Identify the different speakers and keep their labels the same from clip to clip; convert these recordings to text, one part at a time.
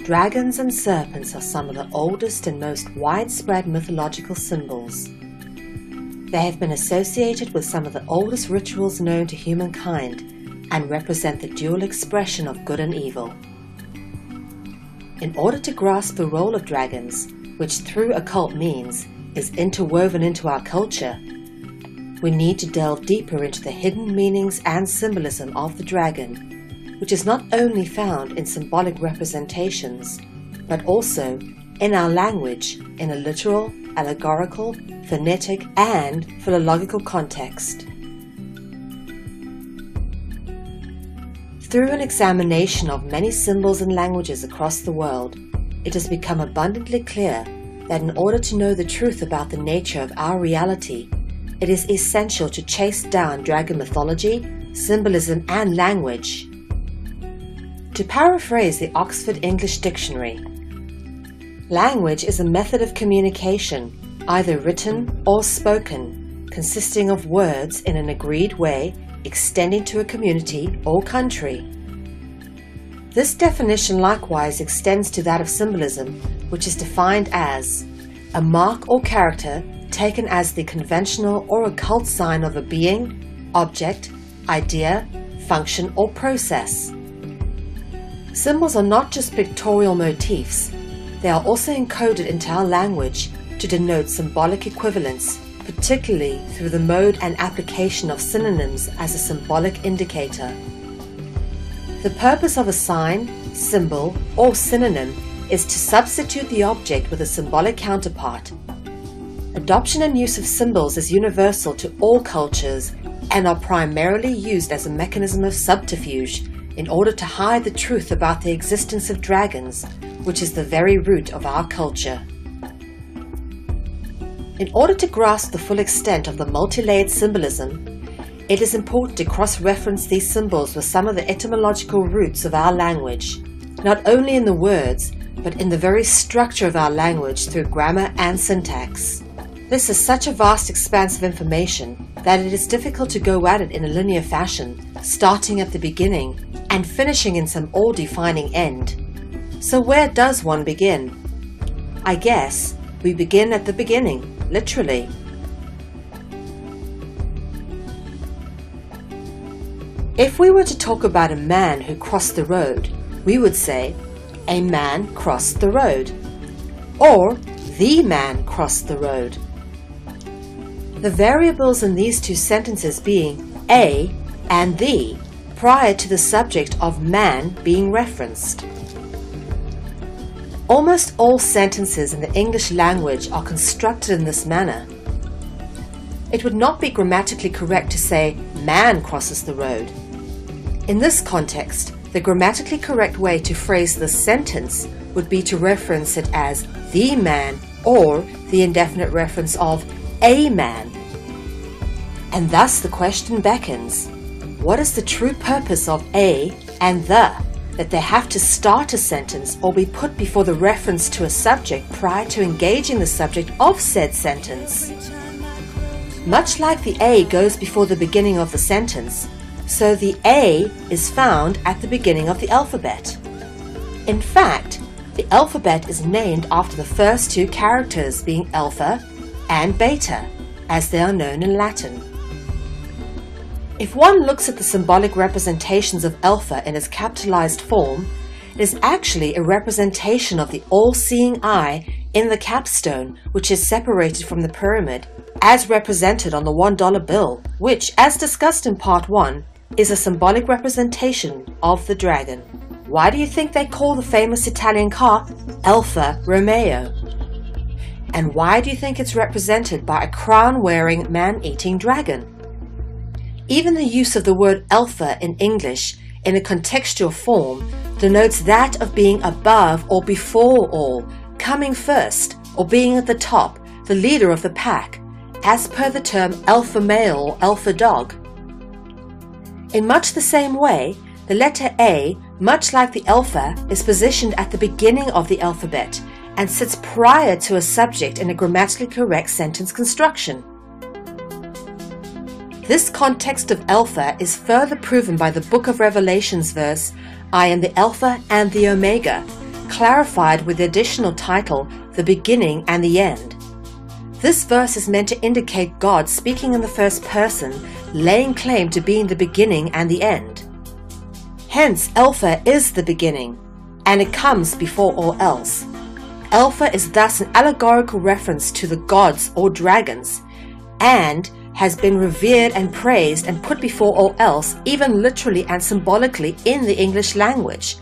Speaker 1: Dragons and serpents are some of the oldest and most widespread mythological symbols. They have been associated with some of the oldest rituals known to humankind and represent the dual expression of good and evil. In order to grasp the role of dragons, which through occult means is interwoven into our culture, we need to delve deeper into the hidden meanings and symbolism of the dragon, which is not only found in symbolic representations, but also in our language in a literal, allegorical, phonetic, and philological context. Through an examination of many symbols and languages across the world, it has become abundantly clear that in order to know the truth about the nature of our reality, it is essential to chase down dragon mythology, symbolism, and language. To paraphrase the Oxford English Dictionary, language is a method of communication, either written or spoken, consisting of words in an agreed way extending to a community or country. This definition likewise extends to that of symbolism, which is defined as a mark or character taken as the conventional or occult sign of a being, object, idea, function, or process. Symbols are not just pictorial motifs, they are also encoded into our language to denote symbolic equivalence, particularly through the mode and application of synonyms as a symbolic indicator. The purpose of a sign, symbol, or synonym is to substitute the object with a symbolic counterpart. Adoption and use of symbols is universal to all cultures and are primarily used as a mechanism of subterfuge in order to hide the truth about the existence of dragons, which is the very root of our culture. In order to grasp the full extent of the multi-layered symbolism, it is important to cross-reference these symbols with some of the etymological roots of our language, not only in the words, but in the very structure of our language through grammar and syntax. This is such a vast expanse of information that it is difficult to go at it in a linear fashion, starting at the beginning and finishing in some all-defining end. So where does one begin? I guess we begin at the beginning, literally. If we were to talk about a man who crossed the road, we would say, a man crossed the road, or the man crossed the road. The variables in these two sentences being a and the prior to the subject of man being referenced. Almost all sentences in the English language are constructed in this manner. It would not be grammatically correct to say man crosses the road. In this context, the grammatically correct way to phrase the sentence would be to reference it as the man or the indefinite reference of a man. And thus the question beckons, what is the true purpose of a and the, that they have to start a sentence or be put before the reference to a subject prior to engaging the subject of said sentence? Much like the a goes before the beginning of the sentence, so the a is found at the beginning of the alphabet. In fact, the alphabet is named after the first two characters being alpha and beta, as they are known in Latin. If one looks at the symbolic representations of alpha in its capitalized form, it is actually a representation of the all-seeing eye in the capstone, which is separated from the pyramid, as represented on the $1 bill, which, as discussed in part 1, is a symbolic representation of the dragon. Why do you think they call the famous Italian car Alfa Romeo? And why do you think it's represented by a crown-wearing, man-eating dragon? Even the use of the word alpha in English in a contextual form denotes that of being above or before all, coming first, or being at the top, the leader of the pack, as per the term alpha male or alpha dog. In much the same way, the letter A, much like the alpha, is positioned at the beginning of the alphabet and sits prior to a subject in a grammatically correct sentence construction. This context of alpha is further proven by the Book of Revelation's verse, I am the Alpha and the Omega, clarified with the additional title, The Beginning and the End. This verse is meant to indicate God speaking in the first person, laying claim to being the beginning and the end. Hence, Alpha is the beginning, and it comes before all else. Alpha is thus an allegorical reference to the gods or dragons, and has been revered and praised and put before all else, even literally and symbolically, in the English language,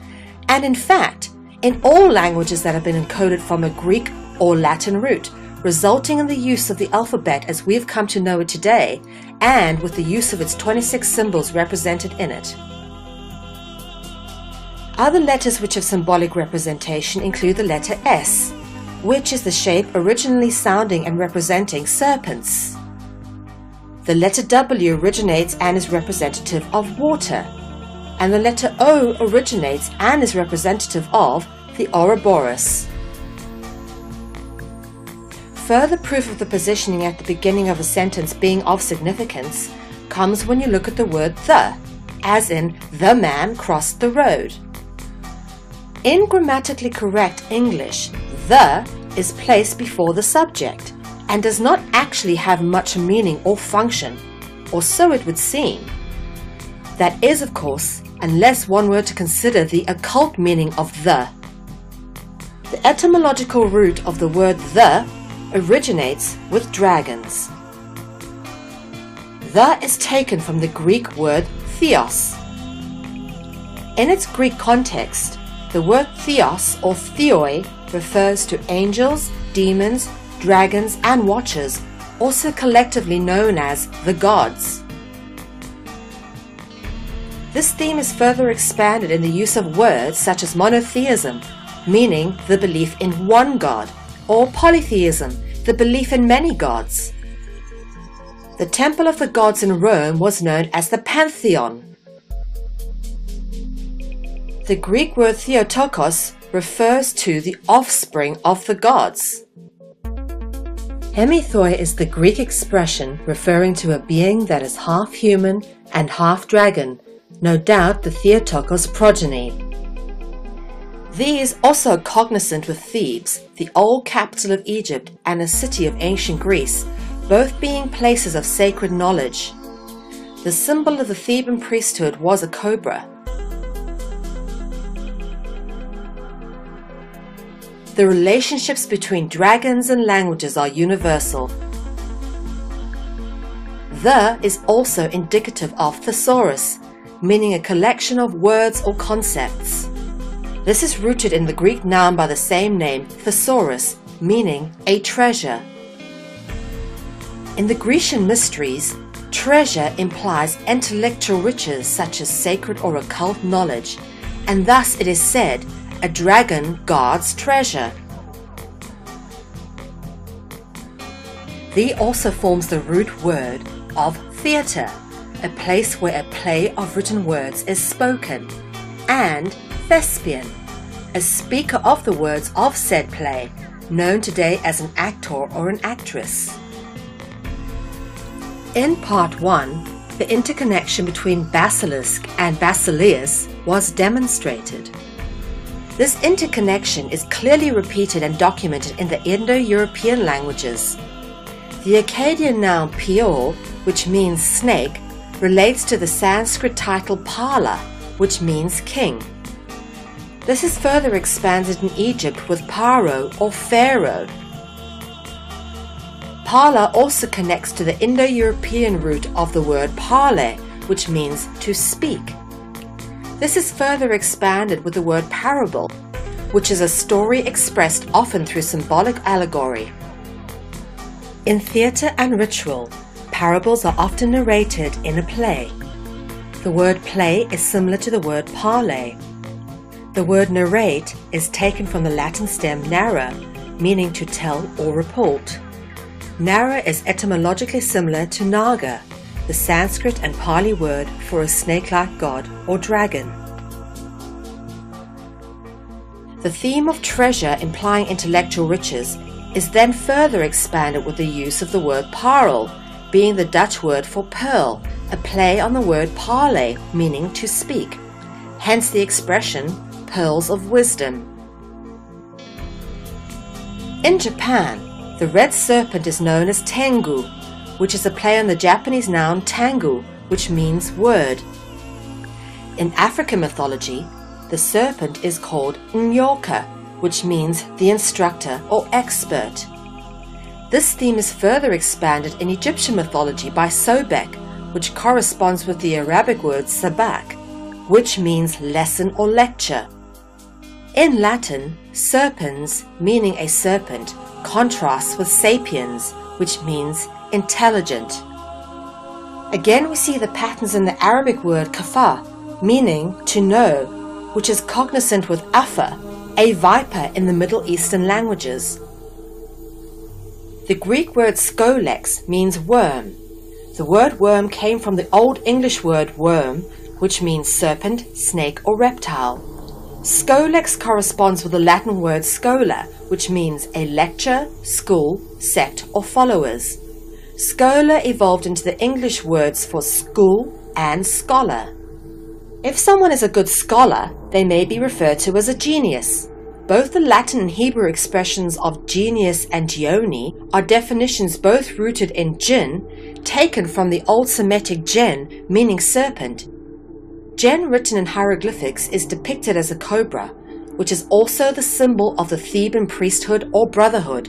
Speaker 1: and in fact, in all languages that have been encoded from a Greek or Latin root, resulting in the use of the alphabet as we have come to know it today, and with the use of its 26 symbols represented in it. Other letters which have symbolic representation include the letter S, which is the shape originally sounding and representing serpents. The letter W originates and is representative of water, and the letter O originates and is representative of the Ouroboros. Further proof of the positioning at the beginning of a sentence being of significance comes when you look at the word the, as in the man crossed the road. In grammatically correct English, the is placed before the subject and does not actually have much meaning or function, or so it would seem. That is, of course, unless one were to consider the occult meaning of the. The etymological root of the word the originates with dragons. The is taken from the Greek word theos. In its Greek context, the word theos or theoi refers to angels, demons, dragons, and watchers, also collectively known as the gods. This theme is further expanded in the use of words such as monotheism, meaning the belief in one god, or polytheism, the belief in many gods. The temple of the gods in Rome was known as the Pantheon. The Greek word Theotokos refers to the offspring of the gods. Hemithoi is the Greek expression referring to a being that is half human and half dragon, no doubt the Theotokos progeny. These also cognizant with Thebes, the old capital of Egypt and a city of ancient Greece, both being places of sacred knowledge. The symbol of the Theban priesthood was a cobra. The relationships between dragons and languages are universal. The is also indicative of thesaurus, meaning a collection of words or concepts. This is rooted in the Greek noun by the same name, thesaurus, meaning a treasure. In the Grecian mysteries, treasure implies intellectual riches such as sacred or occult knowledge, and thus it is said, a dragon guards treasure. The also forms the root word of theatre, a place where a play of written words is spoken, and thespian, a speaker of the words of said play, known today as an actor or an actress. In Part 1, the interconnection between basilisk and basileus was demonstrated. This interconnection is clearly repeated and documented in the Indo-European languages. The Akkadian noun pior, which means snake, relates to the Sanskrit title Pala, which means king. This is further expanded in Egypt with Paro or Pharaoh. Pala also connects to the Indo-European root of the word parle, which means to speak. This is further expanded with the word parable, which is a story expressed often through symbolic allegory. In theatre and ritual, parables are often narrated in a play. The word play is similar to the word parle. The word narrate is taken from the Latin stem narra, meaning to tell or report. Narra is etymologically similar to naga, the Sanskrit and Pali word for a snake-like god or dragon. The theme of treasure implying intellectual riches is then further expanded with the use of the word parel, being the Dutch word for pearl, a play on the word parle, meaning to speak. Hence the expression, pearls of wisdom. In Japan, the red serpent is known as Tengu, which is a play on the Japanese noun tangu, which means word. In African mythology, the serpent is called Nyoka, which means the instructor or expert. This theme is further expanded in Egyptian mythology by Sobek, which corresponds with the Arabic word sabak, which means lesson or lecture. In Latin, serpens, meaning a serpent, contrasts with sapiens, which means intelligent. Again, we see the patterns in the Arabic word kafa, meaning to know, which is cognizant with afa, a viper in the Middle Eastern languages. The Greek word skolex means worm. The word worm came from the Old English word worm, which means serpent, snake, or reptile. Skolex corresponds with the Latin word schola, which means a lecture, school, sect, or followers. Schola evolved into the English words for school and scholar. If someone is a good scholar, they may be referred to as a genius. Both the Latin and Hebrew expressions of genius and geoni are definitions both rooted in jinn, taken from the Old Semitic gen, meaning serpent. Gen, written in hieroglyphics, is depicted as a cobra, which is also the symbol of the Theban priesthood or brotherhood.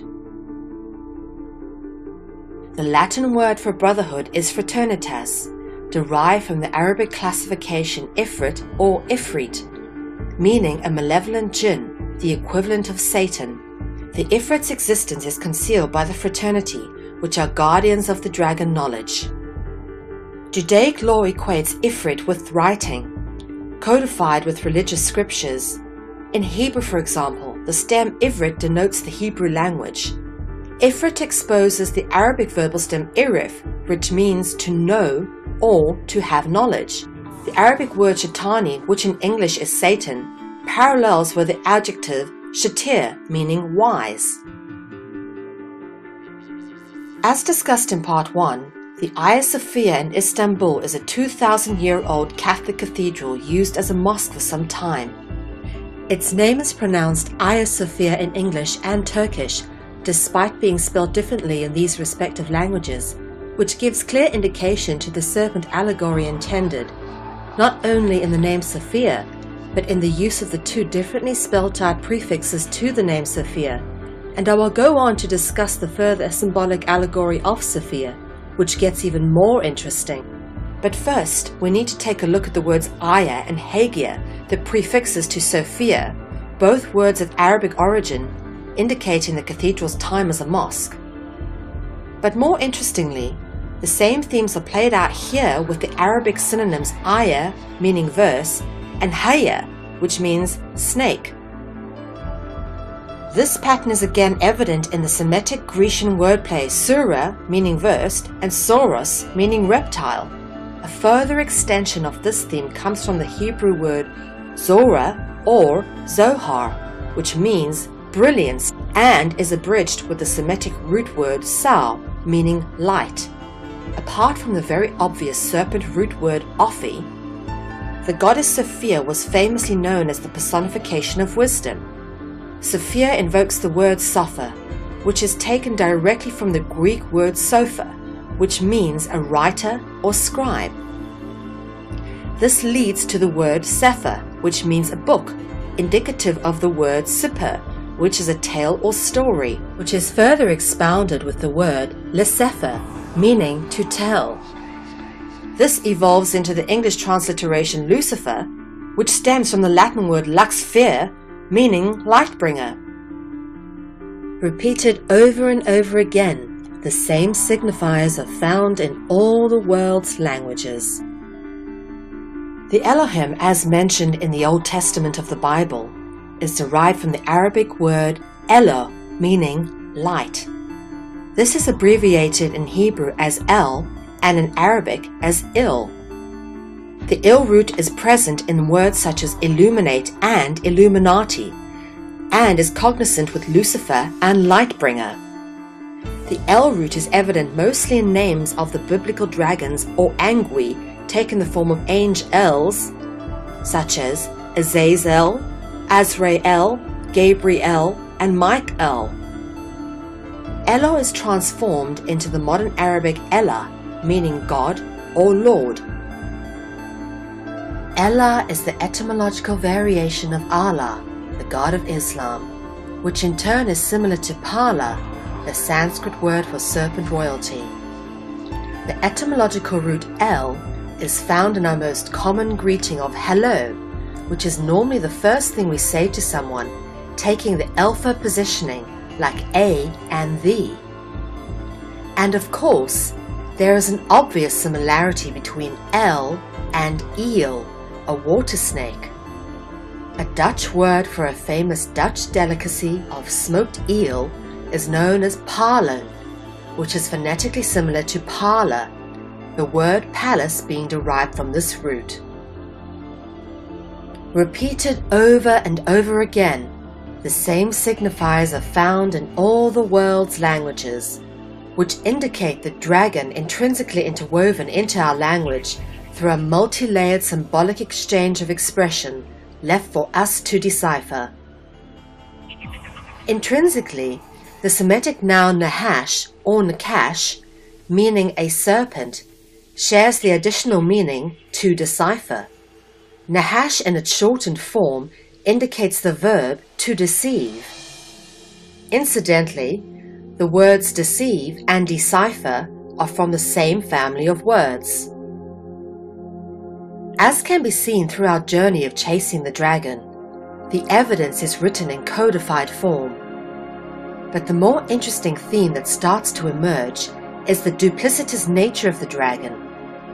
Speaker 1: The Latin word for brotherhood is fraternitas, derived from the Arabic classification Ifrit or Ifrit, meaning a malevolent jinn, the equivalent of Satan. The Ifrit's existence is concealed by the fraternity, which are guardians of the dragon knowledge. Judaic law equates Ifrit with writing, codified with religious scriptures. In Hebrew, for example, the stem Ivrit denotes the Hebrew language. Ifrit exposes the Arabic verbal stem irif, which means to know or to have knowledge. The Arabic word shaitani, which in English is Satan, parallels with the adjective shatir, meaning wise. As discussed in part 1, the Hagia Sophia in Istanbul is a 2,000-year-old Catholic cathedral used as a mosque for some time. Its name is pronounced Hagia Sophia in English and Turkish, despite being spelled differently in these respective languages, which gives clear indication to the serpent allegory intended, not only in the name Sophia, but in the use of the two differently spelled out prefixes to the name Sophia, and I will go on to discuss the further symbolic allegory of Sophia, which gets even more interesting. But first, we need to take a look at the words Hagia and Hagia, the prefixes to Sophia, both words of Arabic origin, indicating the cathedral's time as a mosque. But more interestingly, the same themes are played out here with the Arabic synonyms Aya, meaning verse, and Haya, which means snake. This pattern is again evident in the Semitic Grecian wordplay Sura, meaning verse, and Soros, meaning reptile. A further extension of this theme comes from the Hebrew word Zora or Zohar, which means brilliance, and is abridged with the Semitic root word Sao, meaning light. Apart from the very obvious serpent root word Ophi, the goddess Sophia was famously known as the personification of wisdom. Sophia invokes the word Sophia, which is taken directly from the Greek word Sophia, which means a writer or scribe. This leads to the word Sefer, which means a book, indicative of the word Sipper, which is a tale or story, which is further expounded with the word Lesefer, meaning to tell. This evolves into the English transliteration Lucifer, which stems from the Latin word lux fer, meaning lightbringer. Repeated over and over again, the same signifiers are found in all the world's languages. The Elohim, as mentioned in the Old Testament of the Bible, is derived from the Arabic word Elo, meaning light. This is abbreviated in Hebrew as El and in Arabic as Il. The Il root is present in words such as illuminate and Illuminati, and is cognizant with Lucifer and Lightbringer. The El root is evident mostly in names of the biblical dragons or angui, taking the form of angels, such as Azazel, Azrael, Gabriel, and Michael. Elo is transformed into the modern Arabic Ella, meaning God or Lord. Ella is the etymological variation of Allah, the God of Islam, which in turn is similar to Pala, the Sanskrit word for serpent royalty. The etymological root El is found in our most common greeting of hello, which is normally the first thing we say to someone, taking the alpha positioning like a and the. And of course, there is an obvious similarity between El and eel, a water snake. A Dutch word for a famous Dutch delicacy of smoked eel is known as parlon, which is phonetically similar to parlour, the word palace being derived from this root. Repeated over and over again, the same signifiers are found in all the world's languages, which indicate the dragon intrinsically interwoven into our language through a multi-layered symbolic exchange of expression left for us to decipher. Intrinsically, the Semitic noun Nahash or Nakash, meaning a serpent, shares the additional meaning to decipher. Nahash in its shortened form indicates the verb to deceive. Incidentally, the words deceive and decipher are from the same family of words. As can be seen through our journey of chasing the dragon, the evidence is written in codified form. But the more interesting theme that starts to emerge is the duplicitous nature of the dragon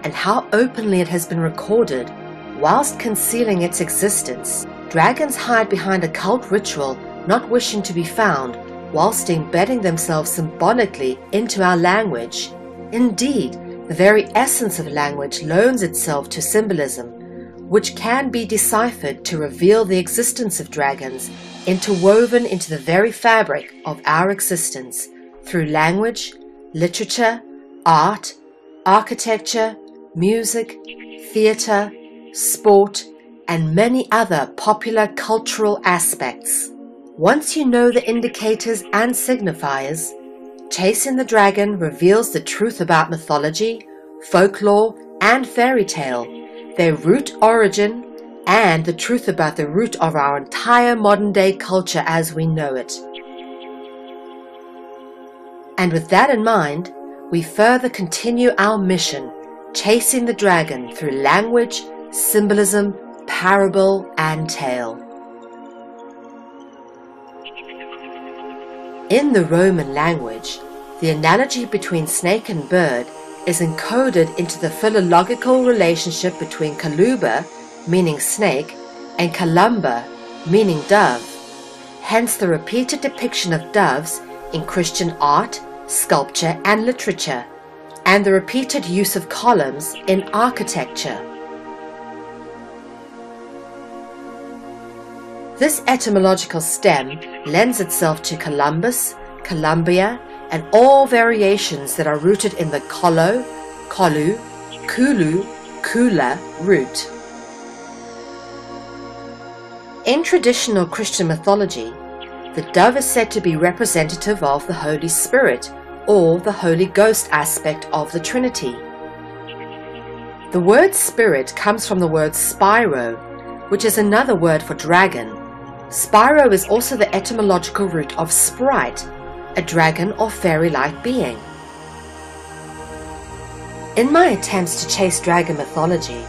Speaker 1: and how openly it has been recorded. Whilst concealing its existence, dragons hide behind a cult ritual not wishing to be found, whilst embedding themselves symbolically into our language. Indeed, the very essence of language loans itself to symbolism, which can be deciphered to reveal the existence of dragons interwoven into the very fabric of our existence through language, literature, art, architecture, music, theatre, sport, and many other popular cultural aspects. Once you know the indicators and signifiers, Chasing the Dragon reveals the truth about mythology, folklore, and fairy tale, their root origin, and the truth about the root of our entire modern-day culture as we know it. And with that in mind, we further continue our mission, chasing the dragon through language, symbolism, parable, and tale. In the Roman language, the analogy between snake and bird is encoded into the philological relationship between Kaluba, meaning snake, and Kalamba, meaning dove, hence the repeated depiction of doves in Christian art, sculpture, and literature, and the repeated use of columns in architecture. This etymological stem lends itself to Columbus, Columbia, and all variations that are rooted in the Kolo, Kolu, Kulu, Kula root. In traditional Christian mythology, the dove is said to be representative of the Holy Spirit, or the Holy Ghost aspect of the Trinity. The word spirit comes from the word spiro, which is another word for dragon. Spiro is also the etymological root of sprite, a dragon or fairy-like being. In my attempts to chase dragon mythology,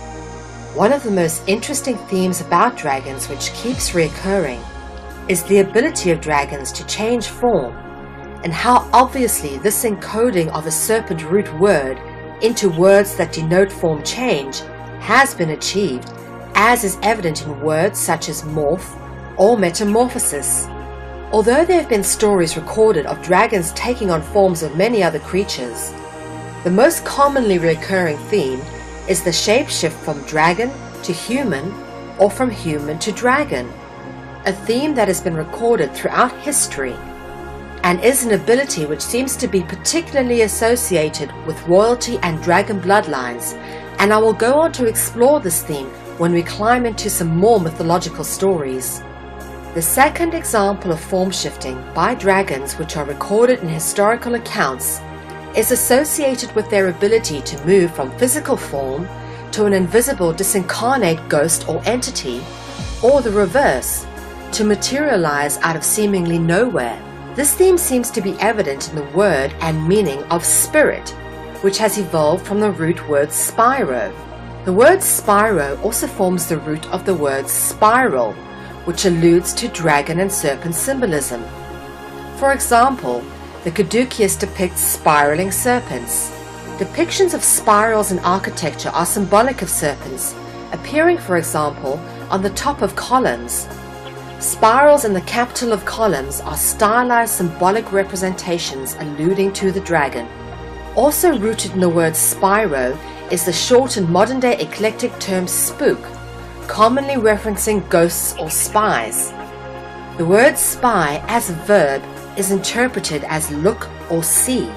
Speaker 1: one of the most interesting themes about dragons which keeps reoccurring is the ability of dragons to change form, and how obviously this encoding of a serpent root word into words that denote form change has been achieved, as is evident in words such as morph or metamorphosis. Although there have been stories recorded of dragons taking on forms of many other creatures, the most commonly recurring theme is the shapeshift from dragon to human or from human to dragon, a theme that has been recorded throughout history and is an ability which seems to be particularly associated with royalty and dragon bloodlines, and I will go on to explore this theme when we climb into some more mythological stories. The second example of form shifting by dragons which are recorded in historical accounts is associated with their ability to move from physical form to an invisible disincarnate ghost or entity, or the reverse, to materialize out of seemingly nowhere. This theme seems to be evident in the word and meaning of spirit, which has evolved from the root word spiro. The word spiro also forms the root of the word spiral, which alludes to dragon and serpent symbolism. For example, the Caduceus depicts spiraling serpents. Depictions of spirals in architecture are symbolic of serpents, appearing, for example, on the top of columns. Spirals in the capital of columns are stylized symbolic representations alluding to the dragon. Also rooted in the word spiro is the shortened modern-day eclectic term spook, commonly referencing ghosts or spies. The word spy as a verb is interpreted as look or see.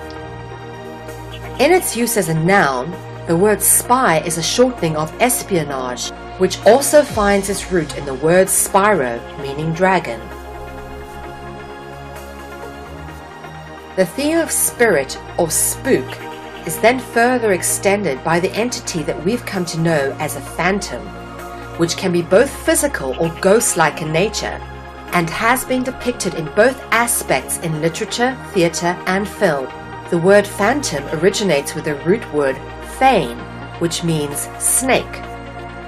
Speaker 1: In its use as a noun, the word spy is a shortening of espionage, which also finds its root in the word spiro, meaning dragon. The theme of spirit or spook is then further extended by the entity that we've come to know as a phantom, which can be both physical or ghost-like in nature, and has been depicted in both aspects in literature, theatre, and film. The word phantom originates with the root word fein, which means snake.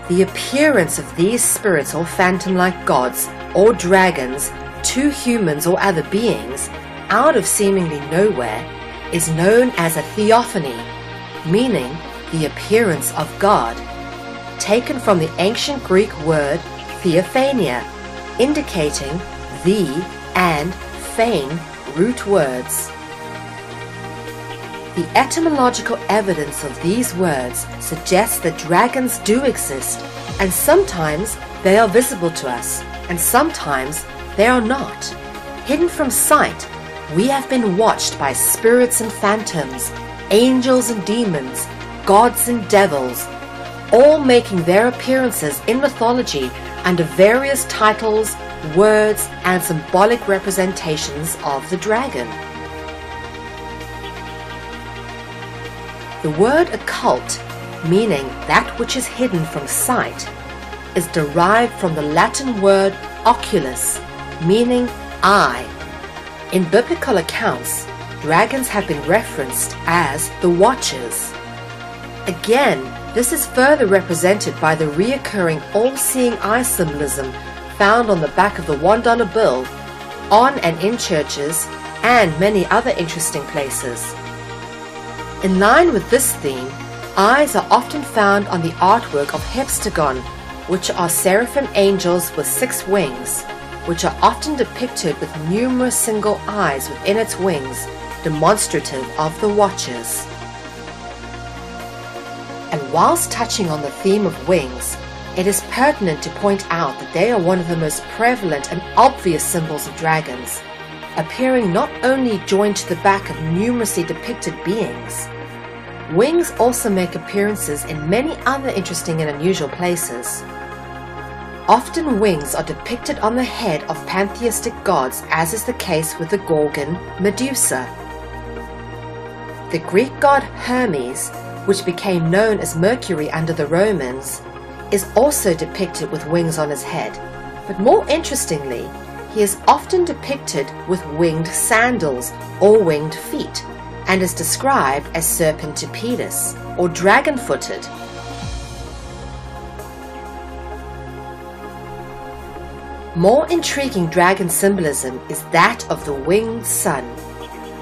Speaker 1: The appearance of these spirits or phantom-like gods or dragons to humans or other beings out of seemingly nowhere is known as a theophany, meaning the appearance of God, taken from the ancient Greek word theophania, indicating the and fein root words. The etymological evidence of these words suggests that dragons do exist, and sometimes they are visible to us, and sometimes they are not. Hidden from sight, we have been watched by spirits and phantoms, angels and demons, gods and devils, all making their appearances in mythology under various titles, words, and symbolic representations of the dragon. The word occult, meaning that which is hidden from sight, is derived from the Latin word oculus, meaning eye. In biblical accounts, dragons have been referenced as the Watchers. Again, this is further represented by the reoccurring all-seeing eye symbolism found on the back of the $1 bill, on and in churches, and many other interesting places. In line with this theme, eyes are often found on the artwork of heptagon, which are seraphim angels with 6 wings, which are often depicted with numerous single eyes within its wings, demonstrative of the Watchers. And whilst touching on the theme of wings, it is pertinent to point out that they are one of the most prevalent and obvious symbols of dragons, appearing not only joined to the back of numerously depicted beings. Wings also make appearances in many other interesting and unusual places. Often wings are depicted on the head of pantheistic gods, as is the case with the Gorgon Medusa. The Greek god Hermes, which became known as Mercury under the Romans, is also depicted with wings on his head, but more interestingly, he is often depicted with winged sandals or winged feet, and is described as serpentipedous or dragon-footed. More intriguing dragon symbolism is that of the winged sun,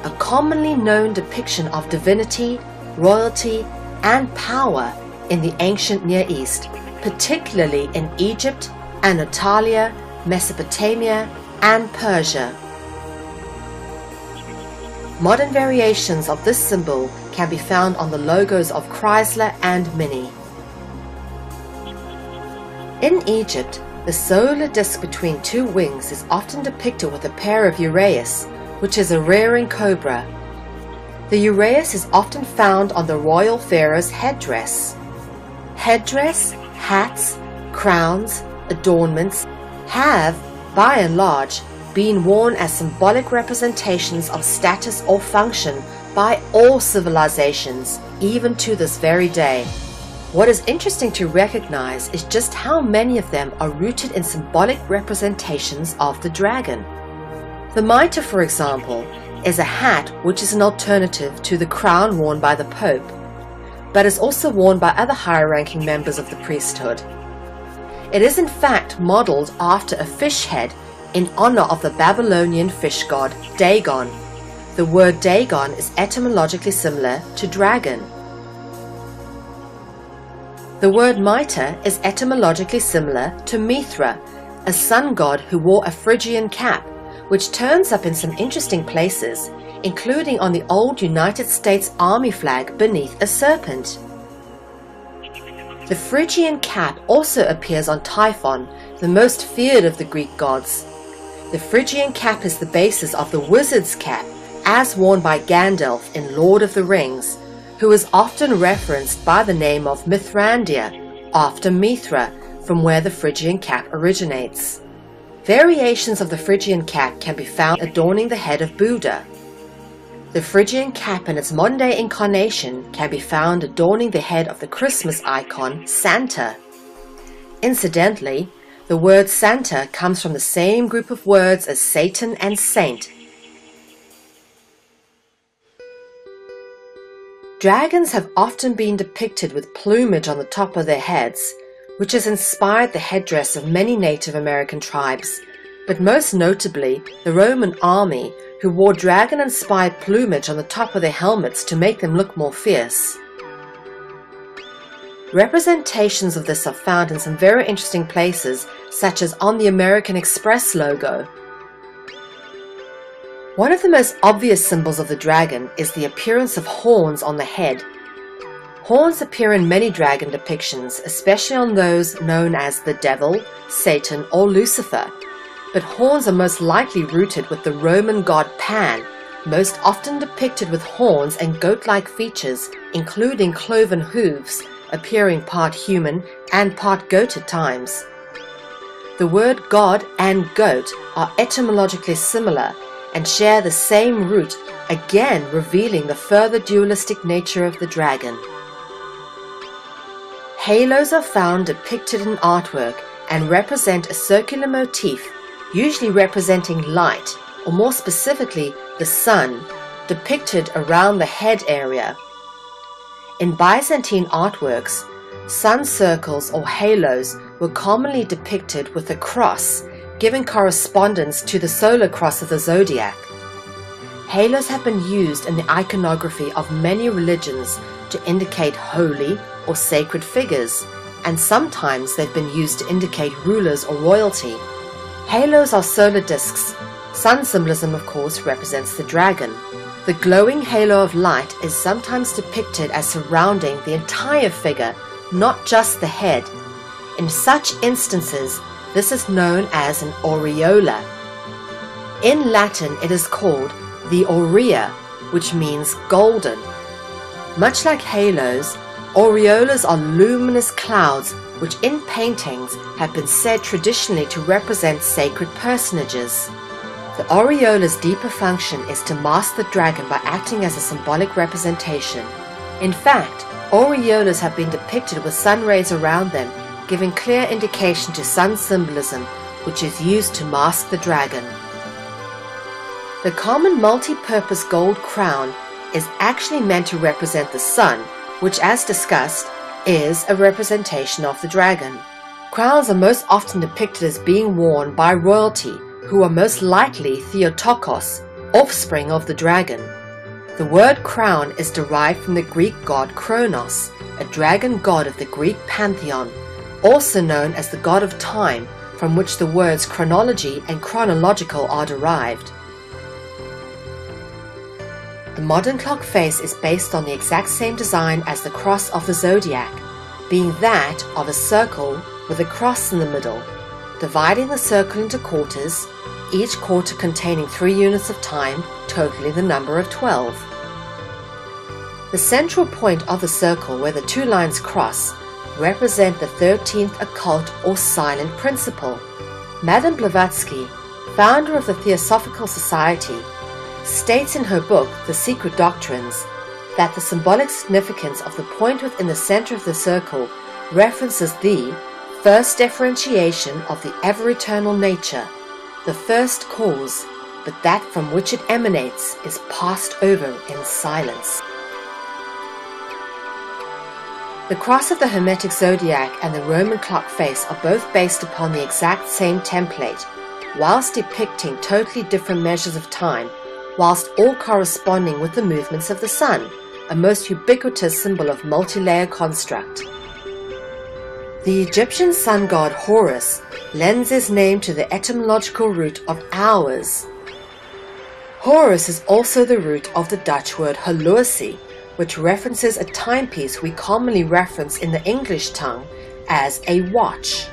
Speaker 1: a commonly known depiction of divinity, royalty, and power in the ancient Near East, particularly in Egypt, Anatolia, Mesopotamia, and Persia. Modern variations of this symbol can be found on the logos of Chrysler and Mini. In Egypt, the solar disk between 2 wings is often depicted with a pair of uraeus, which is a rearing cobra. The uraeus is often found on the royal pharaoh's headdress. Headdress, hats, crowns, adornments have by and large, being worn as symbolic representations of status or function by all civilizations, even to this very day. What is interesting to recognize is just how many of them are rooted in symbolic representations of the dragon. The mitre, for example, is a hat which is an alternative to the crown worn by the Pope, but is also worn by other higher-ranking members of the priesthood. It is in fact modeled after a fish head in honor of the Babylonian fish god Dagon. The word Dagon is etymologically similar to dragon. The word mitre is etymologically similar to Mithra, a sun god who wore a Phrygian cap, which turns up in some interesting places, including on the old United States Army flag beneath a serpent. The Phrygian cap also appears on Typhon, the most feared of the Greek gods. The Phrygian cap is the basis of the wizard's cap, as worn by Gandalf in Lord of the Rings, who is often referenced by the name of Mithrandir, after Mithra, from where the Phrygian cap originates. Variations of the Phrygian cap can be found adorning the head of Buddha. The Phrygian cap in its modern-day incarnation can be found adorning the head of the Christmas icon, Santa. Incidentally, the word Santa comes from the same group of words as Satan and Saint. Dragons have often been depicted with plumage on the top of their heads, which has inspired the headdress of many Native American tribes, but most notably the Roman army, who wore dragon-inspired plumage on the top of their helmets to make them look more fierce. Representations of this are found in some very interesting places, such as on the American Express logo. One of the most obvious symbols of the dragon is the appearance of horns on the head. Horns appear in many dragon depictions, especially on those known as the devil, Satan, or Lucifer, but horns are most likely rooted with the Roman god Pan, most often depicted with horns and goat-like features, including cloven hooves, appearing part human and part goat at times. The word god and goat are etymologically similar and share the same root, again revealing the further dualistic nature of the dragon. Halos are found depicted in artwork and represent a circular motif, usually representing light, or more specifically the sun, depicted around the head area. In Byzantine artworks, sun circles or halos were commonly depicted with a cross, giving correspondence to the solar cross of the zodiac. Halos have been used in the iconography of many religions to indicate holy or sacred figures, and sometimes they've been used to indicate rulers or royalty. Halos are solar discs. Sun symbolism, of course, represents the dragon. The glowing halo of light is sometimes depicted as surrounding the entire figure, not just the head. In such instances, this is known as an aureola. In Latin, it is called the aurea, which means golden. Much like halos, aureolas are luminous clouds which in paintings have been said traditionally to represent sacred personages. The aureola's deeper function is to mask the dragon by acting as a symbolic representation. In fact, aureolas have been depicted with sun rays around them, giving clear indication to sun symbolism, which is used to mask the dragon. The common multi-purpose gold crown is actually meant to represent the sun, which, as discussed, is a representation of the dragon. Crowns are most often depicted as being worn by royalty, who are most likely Theotokos, offspring of the dragon. The word crown is derived from the Greek god Kronos, a dragon god of the Greek pantheon, also known as the god of time, from which the words chronology and chronological are derived. The modern clock face is based on the exact same design as the cross of the zodiac, being that of a circle with a cross in the middle, dividing the circle into quarters, each quarter containing 3 units of time, totaling the number of 12. The central point of the circle where the 2 lines cross represent the 13th occult or silent principle. Madame Blavatsky, founder of the Theosophical Society, states in her book The Secret Doctrines that the symbolic significance of the point within the center of the circle references the first differentiation of the ever-eternal nature, the first cause, but that from which it emanates is passed over in silence. The cross of the Hermetic zodiac and the Roman clock face are both based upon the exact same template, whilst depicting totally different measures of time, whilst all corresponding with the movements of the sun, a most ubiquitous symbol of multi-layer construct. The Egyptian sun god Horus lends his name to the etymological root of hours. Horus is also the root of the Dutch word horlosie, which references a timepiece we commonly reference in the English tongue as a watch,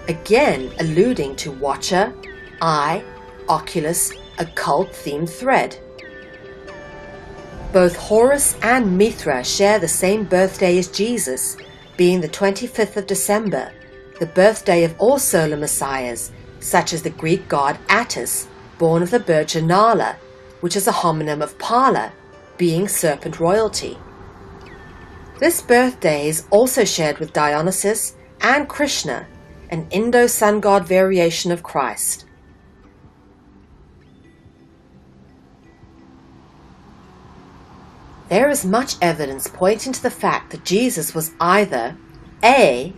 Speaker 1: again alluding to watcher, eye, oculus, occult-themed thread. Both Horus and Mithra share the same birthday as Jesus, being the 25th of December, the birthday of all solar messiahs, such as the Greek god Attis, born of the Virgin Nala, which is a homonym of Pala, being serpent royalty. This birthday is also shared with Dionysus and Krishna, an Indo-sun god variation of Christ. There is much evidence pointing to the fact that Jesus was either A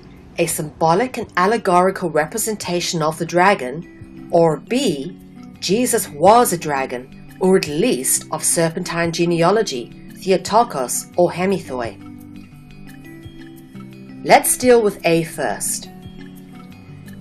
Speaker 1: symbolic and allegorical representation of the dragon, or B, Jesus was a dragon, or at least of serpentine genealogy, Theotokos or Hemithoi. Let's deal with A first.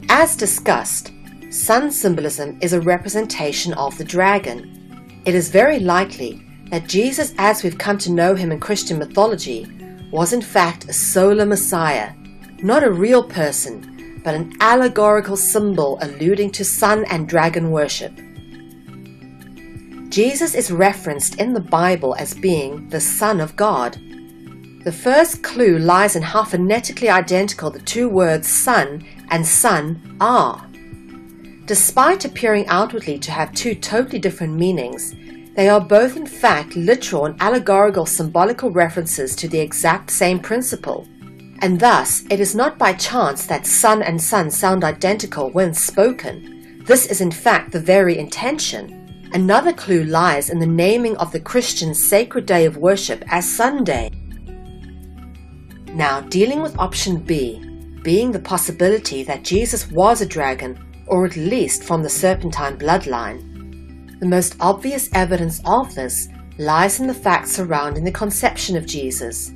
Speaker 1: As discussed, sun symbolism is a representation of the dragon. It is very likely that Jesus, as we've come to know him in Christian mythology, was in fact a solar messiah, not a real person, but an allegorical symbol alluding to sun and dragon worship. Jesus is referenced in the Bible as being the Son of God. The first clue lies in how phonetically identical the two words sun and son are. Despite appearing outwardly to have two totally different meanings, they are both in fact literal and allegorical symbolical references to the exact same principle, and thus it is not by chance that sun and sun sound identical when spoken. This is in fact the very intention. Another clue lies in the naming of the Christian sacred day of worship as Sunday. Now, dealing with option B, being the possibility that Jesus was a dragon, or at least from the serpentine bloodline, the most obvious evidence of this lies in the facts surrounding the conception of Jesus.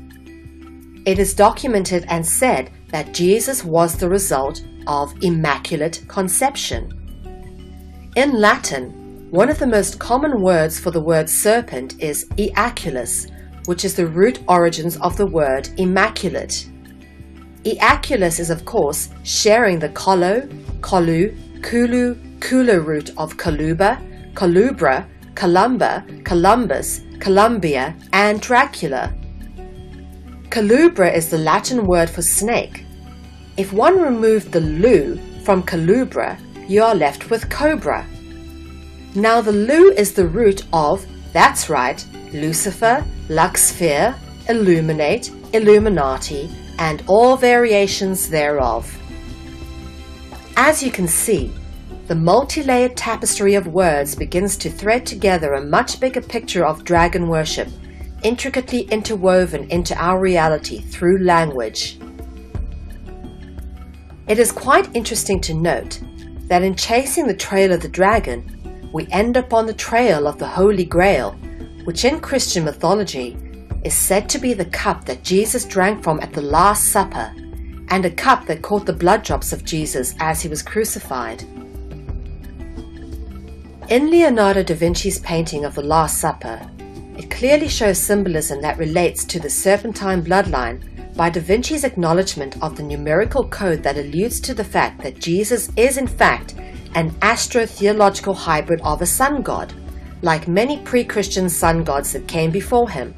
Speaker 1: It is documented and said that Jesus was the result of immaculate conception. In Latin, one of the most common words for the word serpent is eaculus, which is the root origins of the word immaculate. Eaculus is of course sharing the kolo, kolu, kulu, kula root of Coluba, Colubra, Columba, Columbus, Columbia, and Dracula. Colubra is the Latin word for snake. If one removed the lu from Colubra, you are left with cobra. Now the lu is the root of, that's right, Lucifer, Luxfer, Illuminate, Illuminati, and all variations thereof. As you can see, the multi-layered tapestry of words begins to thread together a much bigger picture of dragon worship, intricately interwoven into our reality through language. It is quite interesting to note that in chasing the trail of the dragon, we end up on the trail of the Holy Grail, which in Christian mythology is said to be the cup that Jesus drank from at the Last Supper, and a cup that caught the blood drops of Jesus as he was crucified. In Leonardo da Vinci's painting of the Last Supper, it clearly shows symbolism that relates to the serpentine bloodline by Da Vinci's acknowledgement of the numerical code that alludes to the fact that Jesus is in fact an astro-theological hybrid of a sun god, like many pre-Christian sun gods that came before him.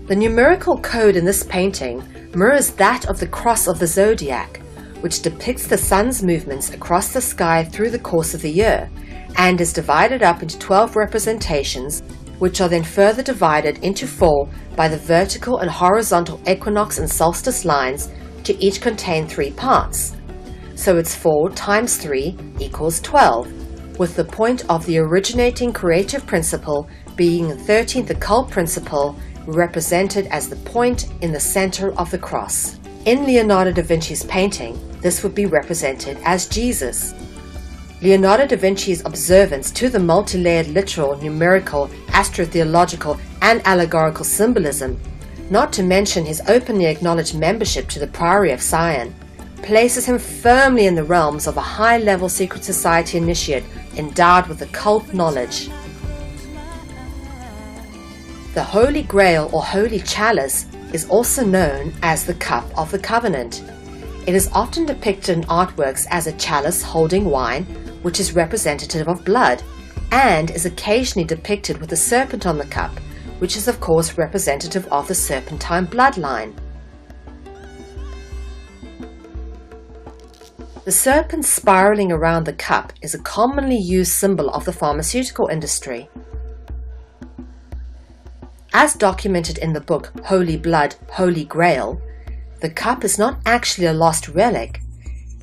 Speaker 1: The numerical code in this painting mirrors that of the cross of the zodiac, which depicts the sun's movements across the sky through the course of the year, and is divided up into 12 representations, which are then further divided into 4 by the vertical and horizontal equinox and solstice lines, to each contain 3 parts. So it's 4 times 3 equals 12, with the point of the originating creative principle being the 13th occult principle, represented as the point in the center of the cross. In Leonardo da Vinci's painting, this would be represented as Jesus. Leonardo da Vinci's observance to the multi-layered literal, numerical, astrotheological, and allegorical symbolism, not to mention his openly acknowledged membership to the Priory of Sion, places him firmly in the realms of a high-level secret society initiate endowed with occult knowledge. The Holy Grail or Holy Chalice is also known as the Cup of the Covenant. It is often depicted in artworks as a chalice holding wine, which is representative of blood, and is occasionally depicted with a serpent on the cup, which is of course representative of the serpentine bloodline. The serpent spiraling around the cup is a commonly used symbol of the pharmaceutical industry. As documented in the book Holy Blood, Holy Grail, the cup is not actually a lost relic.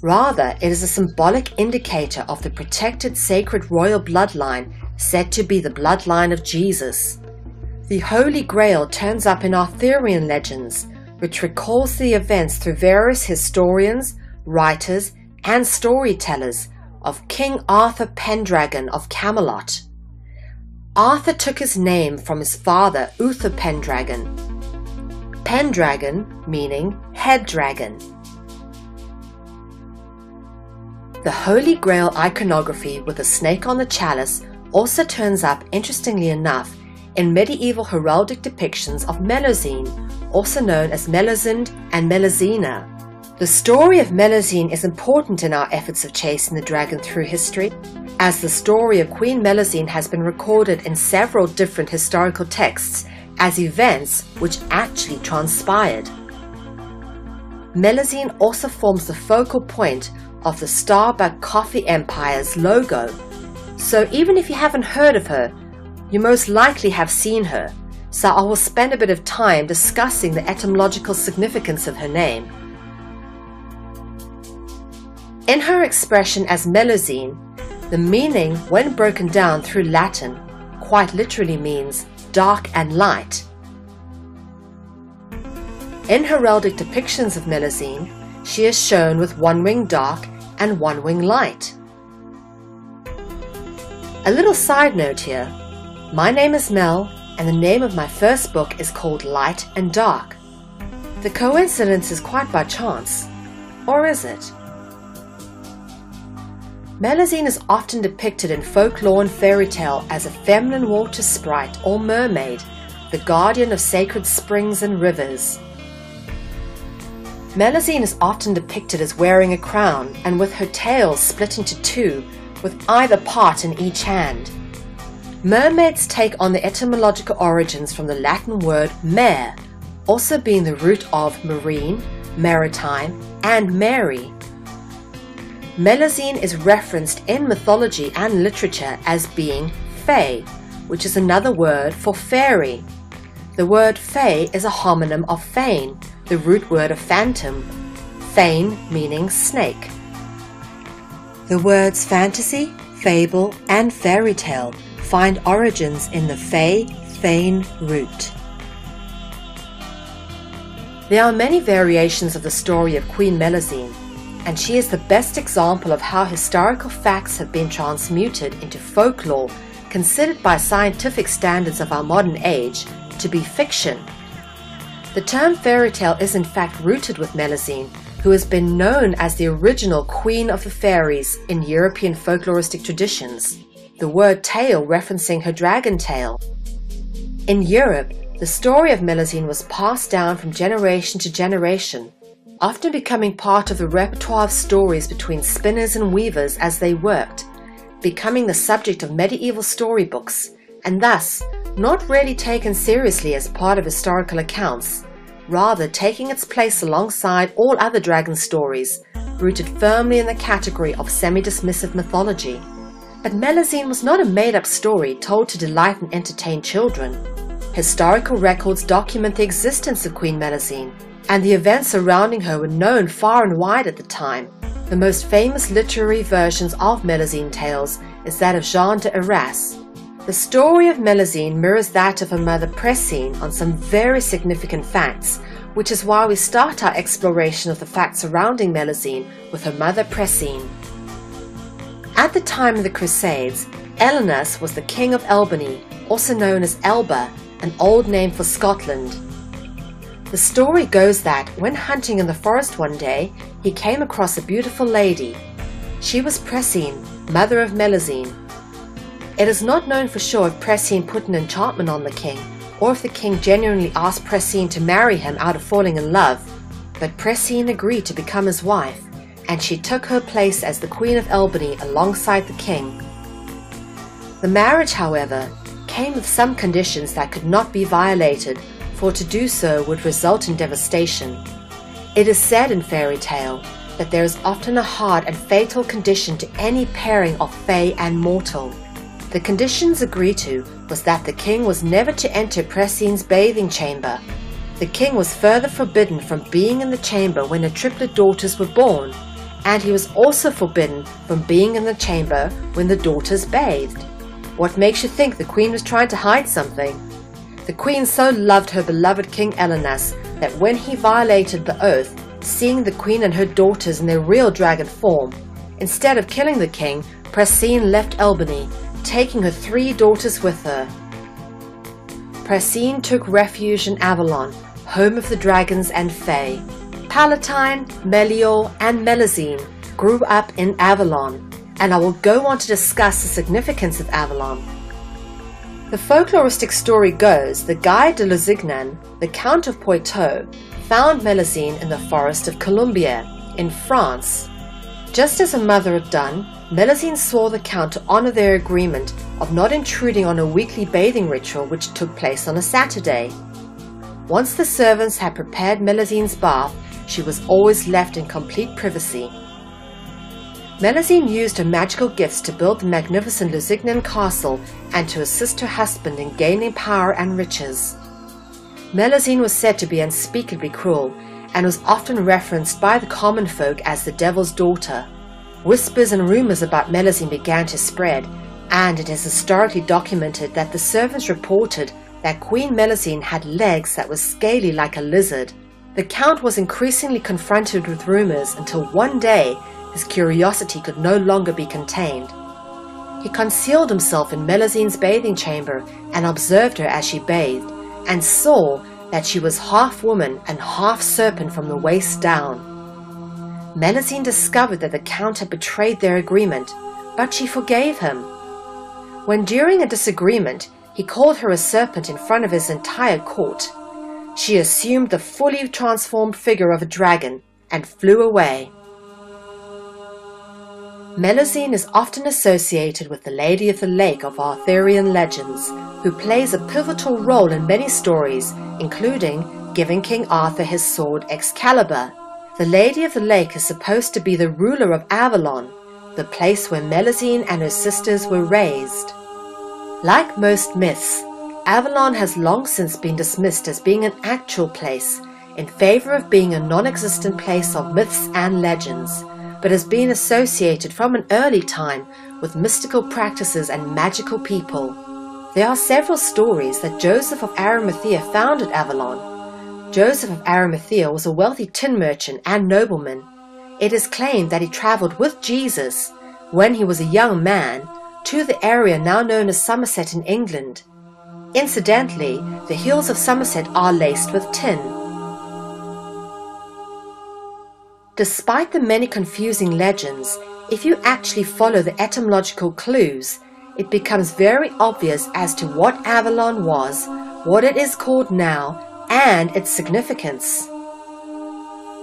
Speaker 1: Rather, it is a symbolic indicator of the protected sacred royal bloodline said to be the bloodline of Jesus. The Holy Grail turns up in Arthurian legends, which recalls the events through various historians, writers, and storytellers of King Arthur Pendragon of Camelot. Arthur took his name from his father Uther Pendragon. Pendragon meaning head dragon. The Holy Grail iconography with a snake on the chalice also turns up, interestingly enough, in medieval heraldic depictions of Melusine, also known as Melusinde and Melusina. The story of Melusine is important in our efforts of chasing the dragon through history, as the story of Queen Melusine has been recorded in several different historical texts as events which actually transpired. Melusine also forms the focal point of the Starbucks Coffee Empire's logo, so even if you haven't heard of her, you most likely have seen her, so I will spend a bit of time discussing the etymological significance of her name. In her expression as Melusine, the meaning, when broken down through Latin, quite literally means dark and light. In heraldic depictions of Melusine, she is shown with one wing dark and one wing light. A little side note here, my name is Mel and the name of my first book is called Light and Dark. The coincidence is quite by chance, or is it? Melusine is often depicted in folklore and fairy tale as a feminine water sprite or mermaid, the guardian of sacred springs and rivers. Melusine is often depicted as wearing a crown and with her tail split into two, with either part in each hand. Mermaids take on the etymological origins from the Latin word mare, also being the root of marine, maritime, and Mary. Melusine is referenced in mythology and literature as being fae, which is another word for fairy. The word fae is a homonym of fane, the root word of phantom, fane meaning snake. The words fantasy, fable, and fairy tale find origins in the fae, fane root. There are many variations of the story of Queen Melusine, and she is the best example of how historical facts have been transmuted into folklore considered by scientific standards of our modern age to be fiction. The term fairy tale is in fact rooted with Melusine, who has been known as the original Queen of the Fairies in European folkloristic traditions, the word tale referencing her dragon tail. In Europe, the story of Melusine was passed down from generation to generation, often becoming part of the repertoire of stories between spinners and weavers as they worked, becoming the subject of medieval storybooks, and thus not really taken seriously as part of historical accounts, rather taking its place alongside all other dragon stories, rooted firmly in the category of semi-dismissive mythology. But Melusine was not a made-up story told to delight and entertain children. Historical records document the existence of Queen Melusine, and the events surrounding her were known far and wide at the time. The most famous literary versions of Melusine tales is that of Jean de Arras. The story of Melusine mirrors that of her mother Pressine on some very significant facts, which is why we start our exploration of the facts surrounding Melusine with her mother Pressine. At the time of the Crusades, Elenus was the king of Albany, also known as Elba, an old name for Scotland. The story goes that when hunting in the forest one day, he came across a beautiful lady. She was Pressine, mother of Melusine. It is not known for sure if Pressine put an enchantment on the king, or if the king genuinely asked Pressine to marry him out of falling in love, but Pressine agreed to become his wife, and she took her place as the Queen of Albany alongside the king. The marriage, however, came with some conditions that could not be violated, for to do so would result in devastation. It is said in fairy tale that there is often a hard and fatal condition to any pairing of fae and mortal. The conditions agreed to was that the king was never to enter Pressine's bathing chamber. The king was further forbidden from being in the chamber when her triplet daughters were born, and he was also forbidden from being in the chamber when the daughters bathed. What makes you think the queen was trying to hide something? The queen so loved her beloved King Elenus that when he violated the oath, seeing the queen and her daughters in their real dragon form, instead of killing the king, Pressine left Albany, taking her 3 daughters with her. Pressine took refuge in Avalon, home of the dragons and fae. Palatine, Melior, and Melusine grew up in Avalon, and I will go on to discuss the significance of Avalon. The folkloristic story goes that Guy de Lusignan, the Count of Poitou, found Melusine in the forest of Colombier in France. Just as her mother had done, Melusine swore the Count to honor their agreement of not intruding on a weekly bathing ritual which took place on a Saturday. Once the servants had prepared Melusine's bath, she was always left in complete privacy. Melusine used her magical gifts to build the magnificent Lusignan castle and to assist her husband in gaining power and riches. Melusine was said to be unspeakably cruel and was often referenced by the common folk as the devil's daughter. Whispers and rumors about Melusine began to spread, and it is historically documented that the servants reported that Queen Melusine had legs that were scaly like a lizard. The Count was increasingly confronted with rumors until one day his curiosity could no longer be contained. He concealed himself in Melusine's bathing chamber and observed her as she bathed, and saw that she was half woman and half serpent from the waist down. Melusine discovered that the Count had betrayed their agreement, but she forgave him. When during a disagreement he called her a serpent in front of his entire court, she assumed the fully transformed figure of a dragon and flew away. Melusine is often associated with the Lady of the Lake of Arthurian legends, who plays a pivotal role in many stories, including giving King Arthur his sword Excalibur. The Lady of the Lake is supposed to be the ruler of Avalon, the place where Melusine and her sisters were raised. Like most myths, Avalon has long since been dismissed as being an actual place, in favor of being a non-existent place of myths and legends, but has been associated from an early time with mystical practices and magical people. There are several stories that Joseph of Arimathea founded Avalon. Joseph of Arimathea was a wealthy tin merchant and nobleman. It is claimed that he traveled with Jesus, when he was a young man, to the area now known as Somerset in England. Incidentally, the hills of Somerset are laced with tin. Despite the many confusing legends, if you actually follow the etymological clues, it becomes very obvious as to what Avalon was, what it is called now, and its significance.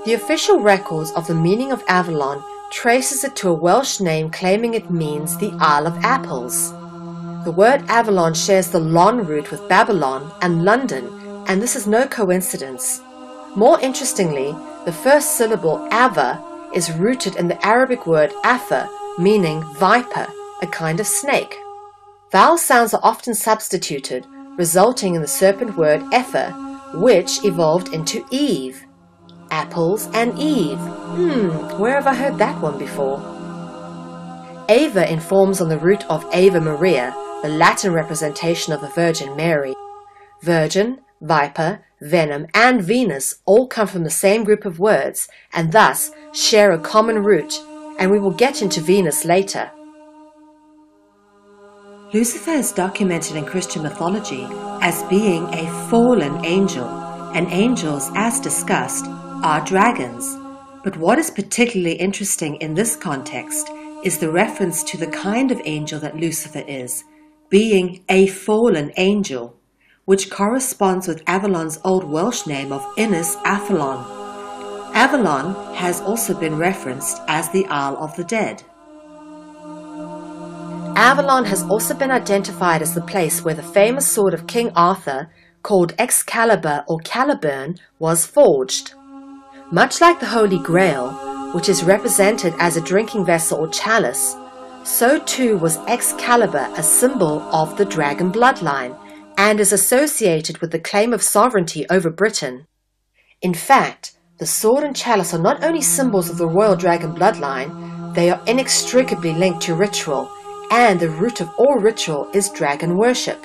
Speaker 1: The official records of the meaning of Avalon traces it to a Welsh name claiming it means the Isle of Apples. The word Avalon shares the Lon root with Babylon and London, and this is no coincidence. More interestingly, the first syllable Ava is rooted in the Arabic word afa, meaning viper, a kind of snake. Vowel sounds are often substituted, resulting in the serpent word efa, which evolved into Eve. Apples and Eve. Where have I heard that one before? Ava informs on the root of Ave Maria, the Latin representation of the Virgin Mary. Virgin, viper, venom, and Venus all come from the same group of words and thus share a common root, and we will get into Venus later. Lucifer is documented in Christian mythology as being a fallen angel, and angels, as discussed, are dragons. But what is particularly interesting in this context is the reference to the kind of angel that Lucifer is, being a fallen angel, which corresponds with Avalon's Old Welsh name of Ynys Afallon. Avalon has also been referenced as the Isle of the Dead. Avalon has also been identified as the place where the famous sword of King Arthur, called Excalibur or Caliburn, was forged. Much like the Holy Grail, which is represented as a drinking vessel or chalice, so too was Excalibur a symbol of the dragon bloodline, and is associated with the claim of sovereignty over Britain. In fact, the sword and chalice are not only symbols of the royal dragon bloodline, they are inextricably linked to ritual, and the root of all ritual is dragon worship.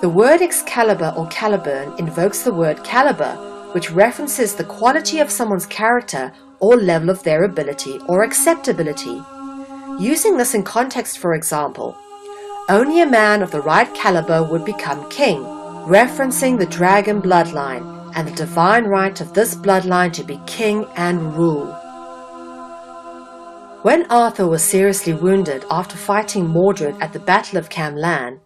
Speaker 1: The word Excalibur or Caliburn invokes the word caliber, which references the quality of someone's character or level of their ability or acceptability. Using this in context, for example, only a man of the right caliber would become king, referencing the dragon bloodline and the divine right of this bloodline to be king and rule. When Arthur was seriously wounded after fighting Mordred at the Battle of Camlan,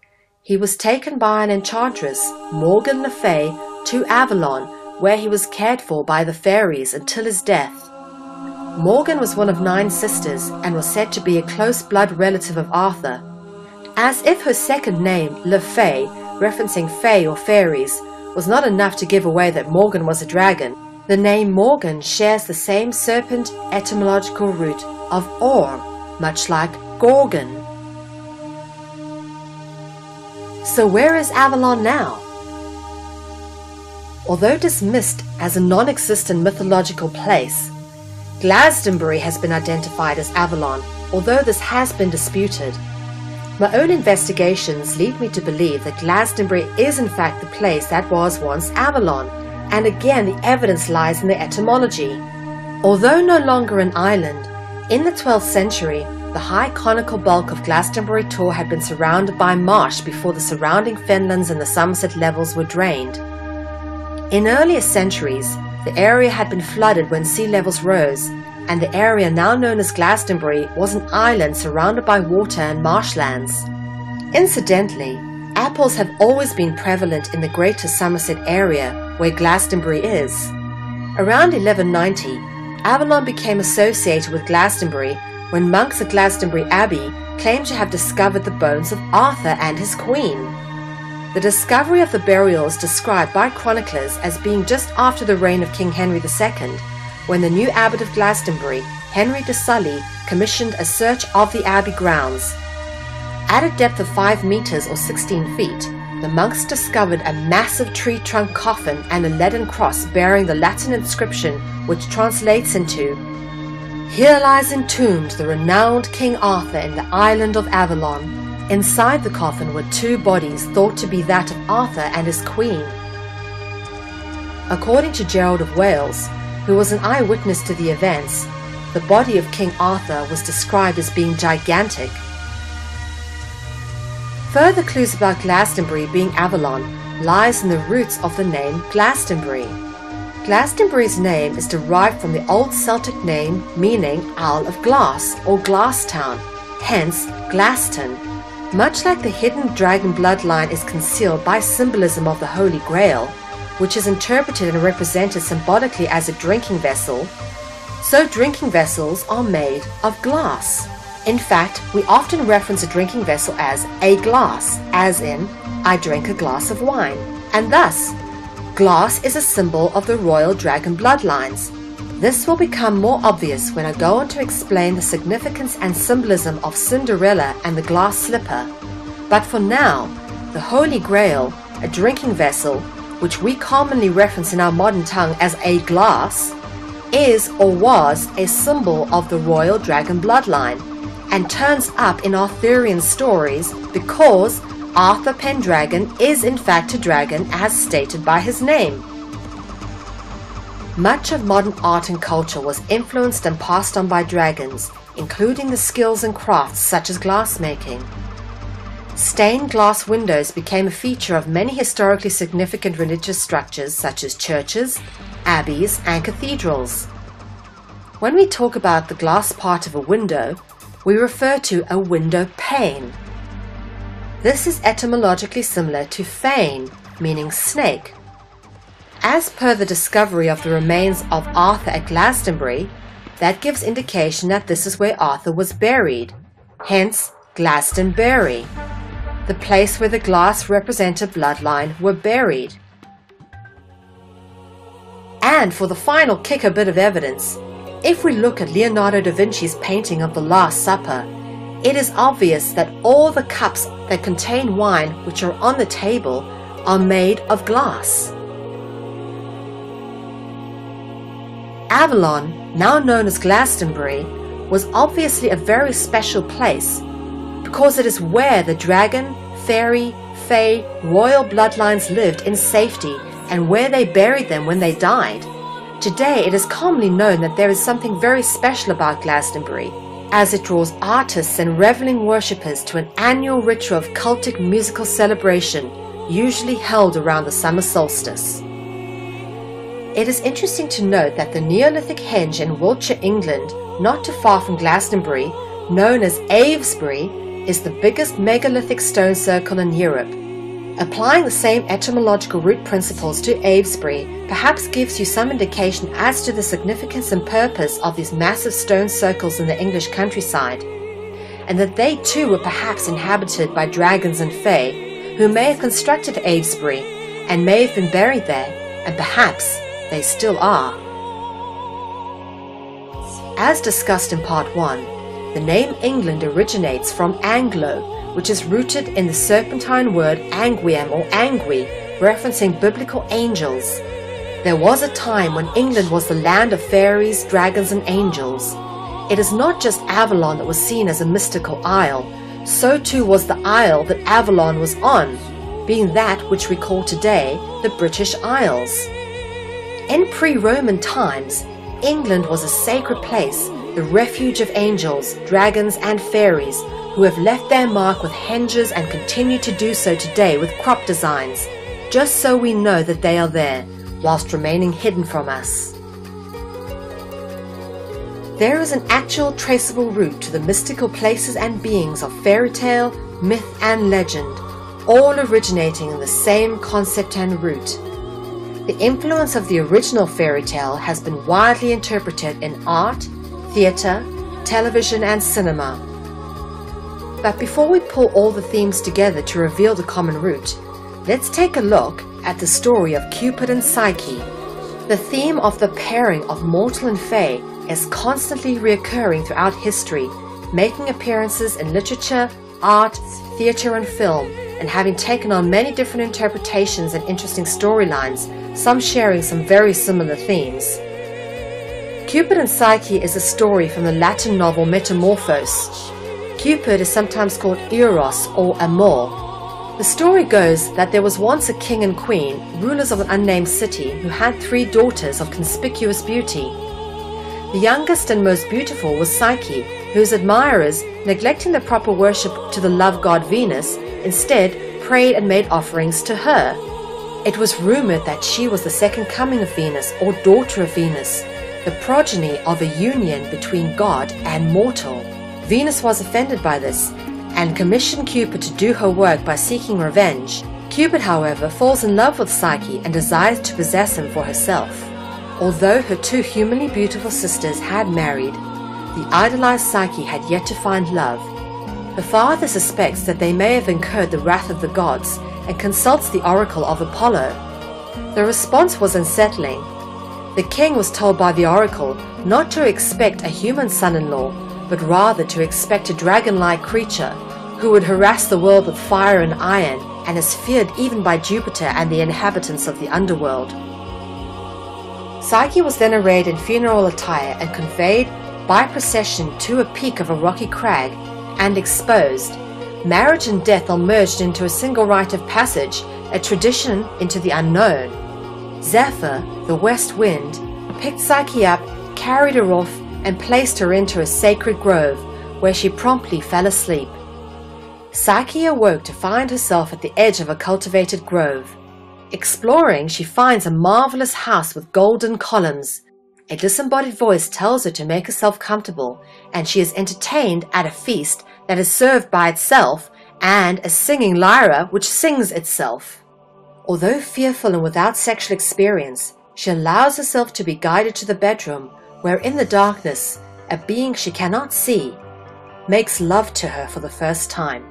Speaker 1: he was taken by an enchantress, Morgan le Fay, to Avalon, where he was cared for by the fairies until his death. Morgan was one of 9 sisters and was said to be a close blood relative of Arthur. As if her second name, Le Fay, referencing fae or fairies, was not enough to give away that Morgan was a dragon, the name Morgan shares the same serpent etymological root of Or, much like Gorgon. So where is Avalon now? Although dismissed as a non-existent mythological place, Glastonbury has been identified as Avalon, although this has been disputed. My own investigations lead me to believe that Glastonbury is in fact the place that was once Avalon, and again the evidence lies in the etymology. Although no longer an island, in the 12th century, the high conical bulk of Glastonbury Tor had been surrounded by marsh before the surrounding fenlands and the Somerset levels were drained. In earlier centuries, the area had been flooded when sea levels rose, and the area now known as Glastonbury was an island surrounded by water and marshlands. Incidentally, apples have always been prevalent in the greater Somerset area, where Glastonbury is. Around 1190, Avalon became associated with Glastonbury when monks at Glastonbury Abbey claimed to have discovered the bones of Arthur and his queen. The discovery of the burial is described by chroniclers as being just after the reign of King Henry II, when the new abbot of Glastonbury, Henry de Sully, commissioned a search of the abbey grounds. At a depth of 5 meters or 16 feet, the monks discovered a massive tree trunk coffin and a leaden cross bearing the Latin inscription which translates into, "Here lies entombed the renowned King Arthur in the island of Avalon." Inside the coffin were 2 bodies thought to be that of Arthur and his queen. According to Gerald of Wales, who was an eyewitness to the events, the body of King Arthur was described as being gigantic. Further clues about Glastonbury being Avalon lies in the roots of the name Glastonbury. Glastonbury's name is derived from the Old Celtic name meaning Isle of Glass or Glass Town, hence Glaston. Much like the hidden dragon bloodline is concealed by symbolism of the Holy Grail, which is interpreted and represented symbolically as a drinking vessel, so drinking vessels are made of glass. In fact, we often reference a drinking vessel as a glass, as in, I drank a glass of wine, and thus, glass is a symbol of the royal dragon bloodlines. This will become more obvious when I go on to explain the significance and symbolism of Cinderella and the glass slipper. But for now, the Holy Grail, a drinking vessel, which we commonly reference in our modern tongue as a glass, is or was a symbol of the royal dragon bloodline, and turns up in Arthurian stories because Arthur Pendragon is in fact a dragon as stated by his name. Much of modern art and culture was influenced and passed on by dragons, including the skills and crafts such as glassmaking. Stained glass windows became a feature of many historically significant religious structures such as churches, abbeys, and cathedrals. When we talk about the glass part of a window, we refer to a window pane. This is etymologically similar to fane, meaning snake. As per the discovery of the remains of Arthur at Glastonbury, that gives indication that this is where Arthur was buried, hence Glastonbury, the place where the glass represented bloodline were buried. And for the final kicker bit of evidence, if we look at Leonardo da Vinci's painting of the Last Supper, it is obvious that all the cups that contain wine which are on the table are made of glass. Avalon, now known as Glastonbury, was obviously a very special place because it is where the dragon, fairy, fae, royal bloodlines lived in safety and where they buried them when they died. Today it is commonly known that there is something very special about Glastonbury, as it draws artists and reveling worshippers to an annual ritual of cultic musical celebration, usually held around the summer solstice. It is interesting to note that the Neolithic henge in Wiltshire, England, not too far from Glastonbury, known as Avesbury, is the biggest megalithic stone circle in Europe. Applying the same etymological root principles to Avesbury perhaps gives you some indication as to the significance and purpose of these massive stone circles in the English countryside, and that they too were perhaps inhabited by dragons and fae, who may have constructed Avesbury and may have been buried there, and perhaps they still are. As discussed in part 1, the name England originates from Anglo, which is rooted in the serpentine word anguiem or angui, referencing biblical angels. There was a time when England was the land of fairies, dragons, and angels. It is not just Avalon that was seen as a mystical isle, so too was the isle that Avalon was on, being that which we call today the British Isles. In pre-Roman times, England was a sacred place, the refuge of angels, dragons, and fairies, who have left their mark with henges and continue to do so today with crop designs, just so we know that they are there, whilst remaining hidden from us. There is an actual traceable route to the mystical places and beings of fairy tale, myth, and legend, all originating in the same concept and root. The influence of the original fairy tale has been widely interpreted in art, theatre, television, and cinema. But before we pull all the themes together to reveal the common root, let's take a look at the story of Cupid and Psyche. The theme of the pairing of mortal and fae is constantly reoccurring throughout history, making appearances in literature, art, theatre, and film, and having taken on many different interpretations and interesting storylines, some sharing some very similar themes. Cupid and Psyche is a story from the Latin novel Metamorphose. Cupid is sometimes called Eros or Amor. The story goes that there was once a king and queen, rulers of an unnamed city, who had 3 daughters of conspicuous beauty. The youngest and most beautiful was Psyche, whose admirers, neglecting the proper worship to the love god Venus, instead prayed and made offerings to her. It was rumored that she was the second coming of Venus, or daughter of Venus, the progeny of a union between god and mortal. Venus was offended by this and commissioned Cupid to do her work by seeking revenge. Cupid, however, falls in love with Psyche and desires to possess him for herself. Although her 2 humanly beautiful sisters had married, the idolized Psyche had yet to find love. Her father suspects that they may have incurred the wrath of the gods and consults the oracle of Apollo. The response was unsettling. The king was told by the oracle not to expect a human son-in-law, but rather to expect a dragon-like creature who would harass the world with fire and iron and is feared even by Jupiter and the inhabitants of the underworld. Psyche was then arrayed in funeral attire and conveyed by procession to a peak of a rocky crag and exposed. Marriage and death are merged into a single rite of passage, a tradition into the unknown. Zephyr, the west wind, picked Psyche up, carried her off, and placed her into a sacred grove, where she promptly fell asleep. Psyche awoke to find herself at the edge of a cultivated grove. Exploring, she finds a marvelous house with golden columns. A disembodied voice tells her to make herself comfortable, and she is entertained at a feast that is served by itself and a singing lyra which sings itself. Although fearful and without sexual experience, she allows herself to be guided to the bedroom, where in the darkness, a being she cannot see makes love to her for the first time.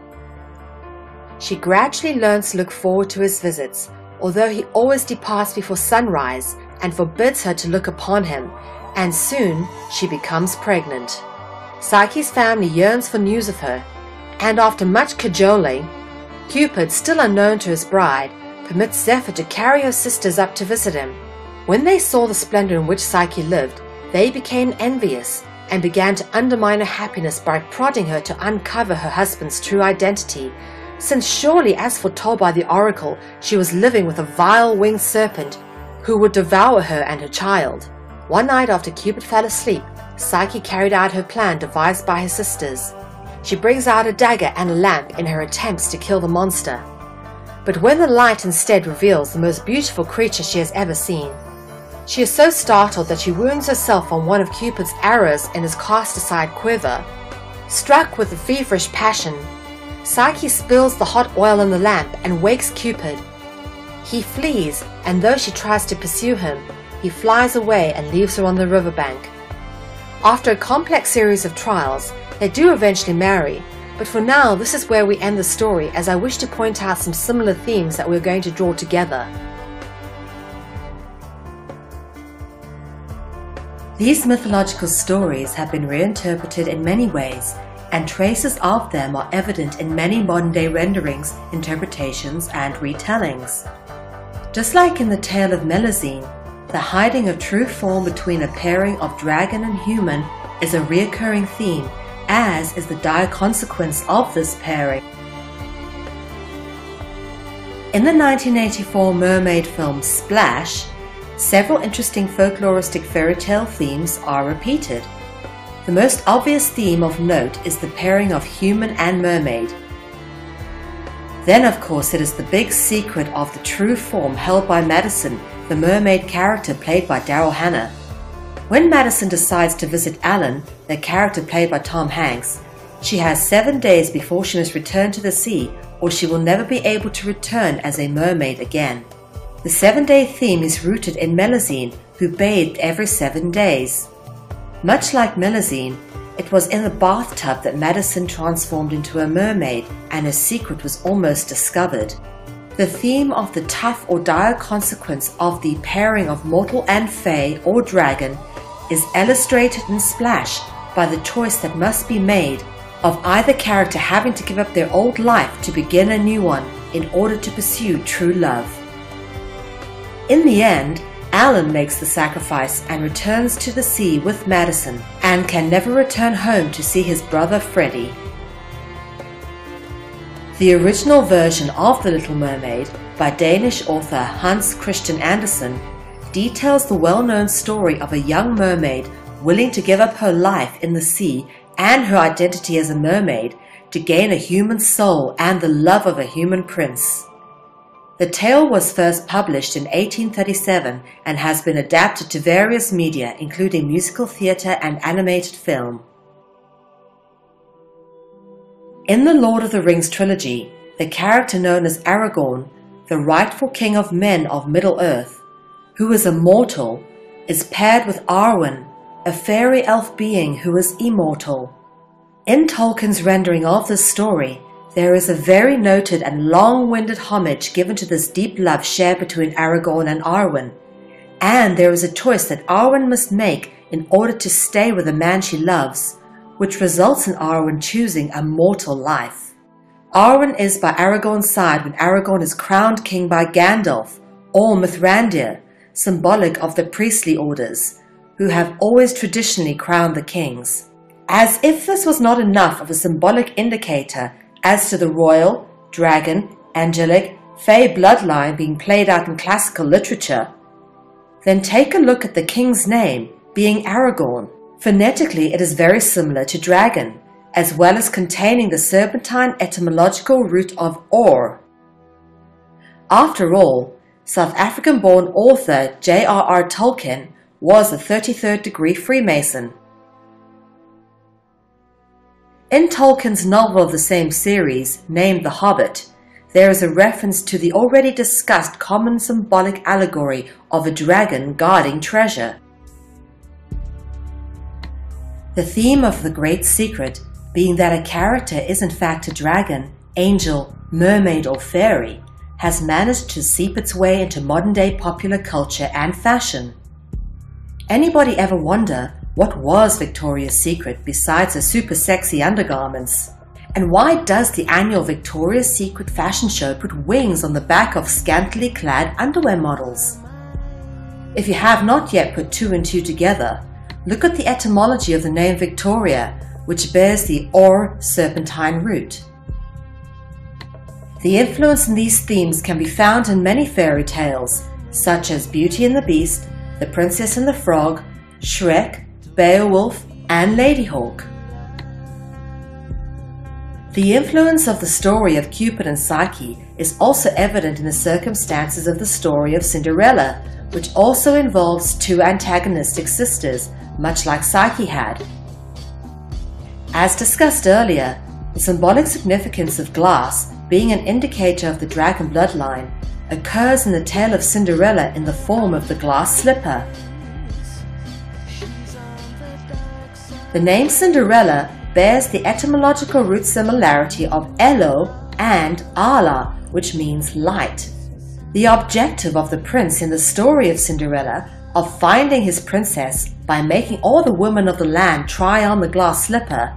Speaker 1: She gradually learns to look forward to his visits, although he always departs before sunrise and forbids her to look upon him, and soon she becomes pregnant. Psyche's family yearns for news of her, and after much cajoling, Cupid, still unknown to his bride, permits Zephyr to carry her sisters up to visit him. When they saw the splendor in which Psyche lived, they became envious and began to undermine her happiness by prodding her to uncover her husband's true identity, since surely, as foretold by the oracle, she was living with a vile winged serpent who would devour her and her child. One night after Cupid fell asleep, Psyche carried out her plan devised by her sisters. She brings out a dagger and a lamp in her attempts to kill the monster. But when the light instead reveals the most beautiful creature she has ever seen, she is so startled that she wounds herself on one of Cupid's arrows in his cast-aside quiver. Struck with a feverish passion, Psyche spills the hot oil in the lamp and wakes Cupid. He flees, and though she tries to pursue him, he flies away and leaves her on the riverbank. After a complex series of trials, they do eventually marry, but for now this is where we end the story, as I wish to point out some similar themes that we're going to draw together. These mythological stories have been reinterpreted in many ways, and traces of them are evident in many modern-day renderings, interpretations, and retellings. Just like in the tale of Melusine, the hiding of true form between a pairing of dragon and human is a recurring theme, as is the dire consequence of this pairing. In the 1984 mermaid film Splash, several interesting folkloristic fairy tale themes are repeated. The most obvious theme of note is the pairing of human and mermaid. Then, of course, it is the big secret of the true form held by Madison, the mermaid character played by Daryl Hannah. When Madison decides to visit Alan, the character played by Tom Hanks, she has 7 days before she must return to the sea, or she will never be able to return as a mermaid again. The 7-day theme is rooted in Melusine, who bathed every 7 days. Much like Melusine, it was in the bathtub that Madison transformed into a mermaid, and her secret was almost discovered. The theme of the tough or dire consequence of the pairing of mortal and fae or dragon is illustrated in Splash by the choice that must be made of either character having to give up their old life to begin a new one in order to pursue true love. In the end, Alan makes the sacrifice and returns to the sea with Madison, and can never return home to see his brother Freddie. The original version of The Little Mermaid by Danish author Hans Christian Andersen details the well-known story of a young mermaid willing to give up her life in the sea and her identity as a mermaid to gain a human soul and the love of a human prince. The tale was first published in 1837 and has been adapted to various media, including musical theatre and animated film. In the Lord of the Rings trilogy, the character known as Aragorn, the rightful king of men of Middle-earth, who is a mortal, is paired with Arwen, a fairy elf being who is immortal. In Tolkien's rendering of this story, there is a very noted and long-winded homage given to this deep love shared between Aragorn and Arwen. and there is a choice that Arwen must make in order to stay with the man she loves, which results in Arwen choosing a mortal life. Arwen is by Aragorn's side when Aragorn is crowned king by Gandalf or Mithrandir, symbolic of the priestly orders, who have always traditionally crowned the kings. As if this was not enough of a symbolic indicator as to the royal, dragon, angelic, fae bloodline being played out in classical literature, then take a look at the king's name being Aragorn. Phonetically, it is very similar to dragon, as well as containing the Serpentine etymological root of Or. After all, South African-born author J.R.R. Tolkien was a 33rd degree Freemason. In Tolkien's novel of the same series, named The Hobbit, there is a reference to the already discussed common symbolic allegory of a dragon guarding treasure. The theme of The Great Secret being that a character is in fact a dragon, angel, mermaid or fairy, has managed to seep its way into modern-day popular culture and fashion. Anybody ever wonder what was Victoria's Secret besides her super sexy undergarments? And why does the annual Victoria's Secret fashion show put wings on the back of scantily clad underwear models? If you have not yet put two and two together, look at the etymology of the name Victoria, which bears the Or Serpentine root. The influence in these themes can be found in many fairy tales, such as Beauty and the Beast, The Princess and the Frog, Shrek, Beowulf, and Ladyhawke. The influence of the story of Cupid and Psyche is also evident in the circumstances of the story of Cinderella, which also involves two antagonistic sisters, much like Psyche had. As discussed earlier, the symbolic significance of glass being an indicator of the dragon bloodline occurs in the tale of Cinderella in the form of the glass slipper. The name Cinderella bears the etymological root similarity of Elo and Ala, which means light. The objective of the prince in the story of Cinderella of finding his princess by making all the women of the land try on the glass slipper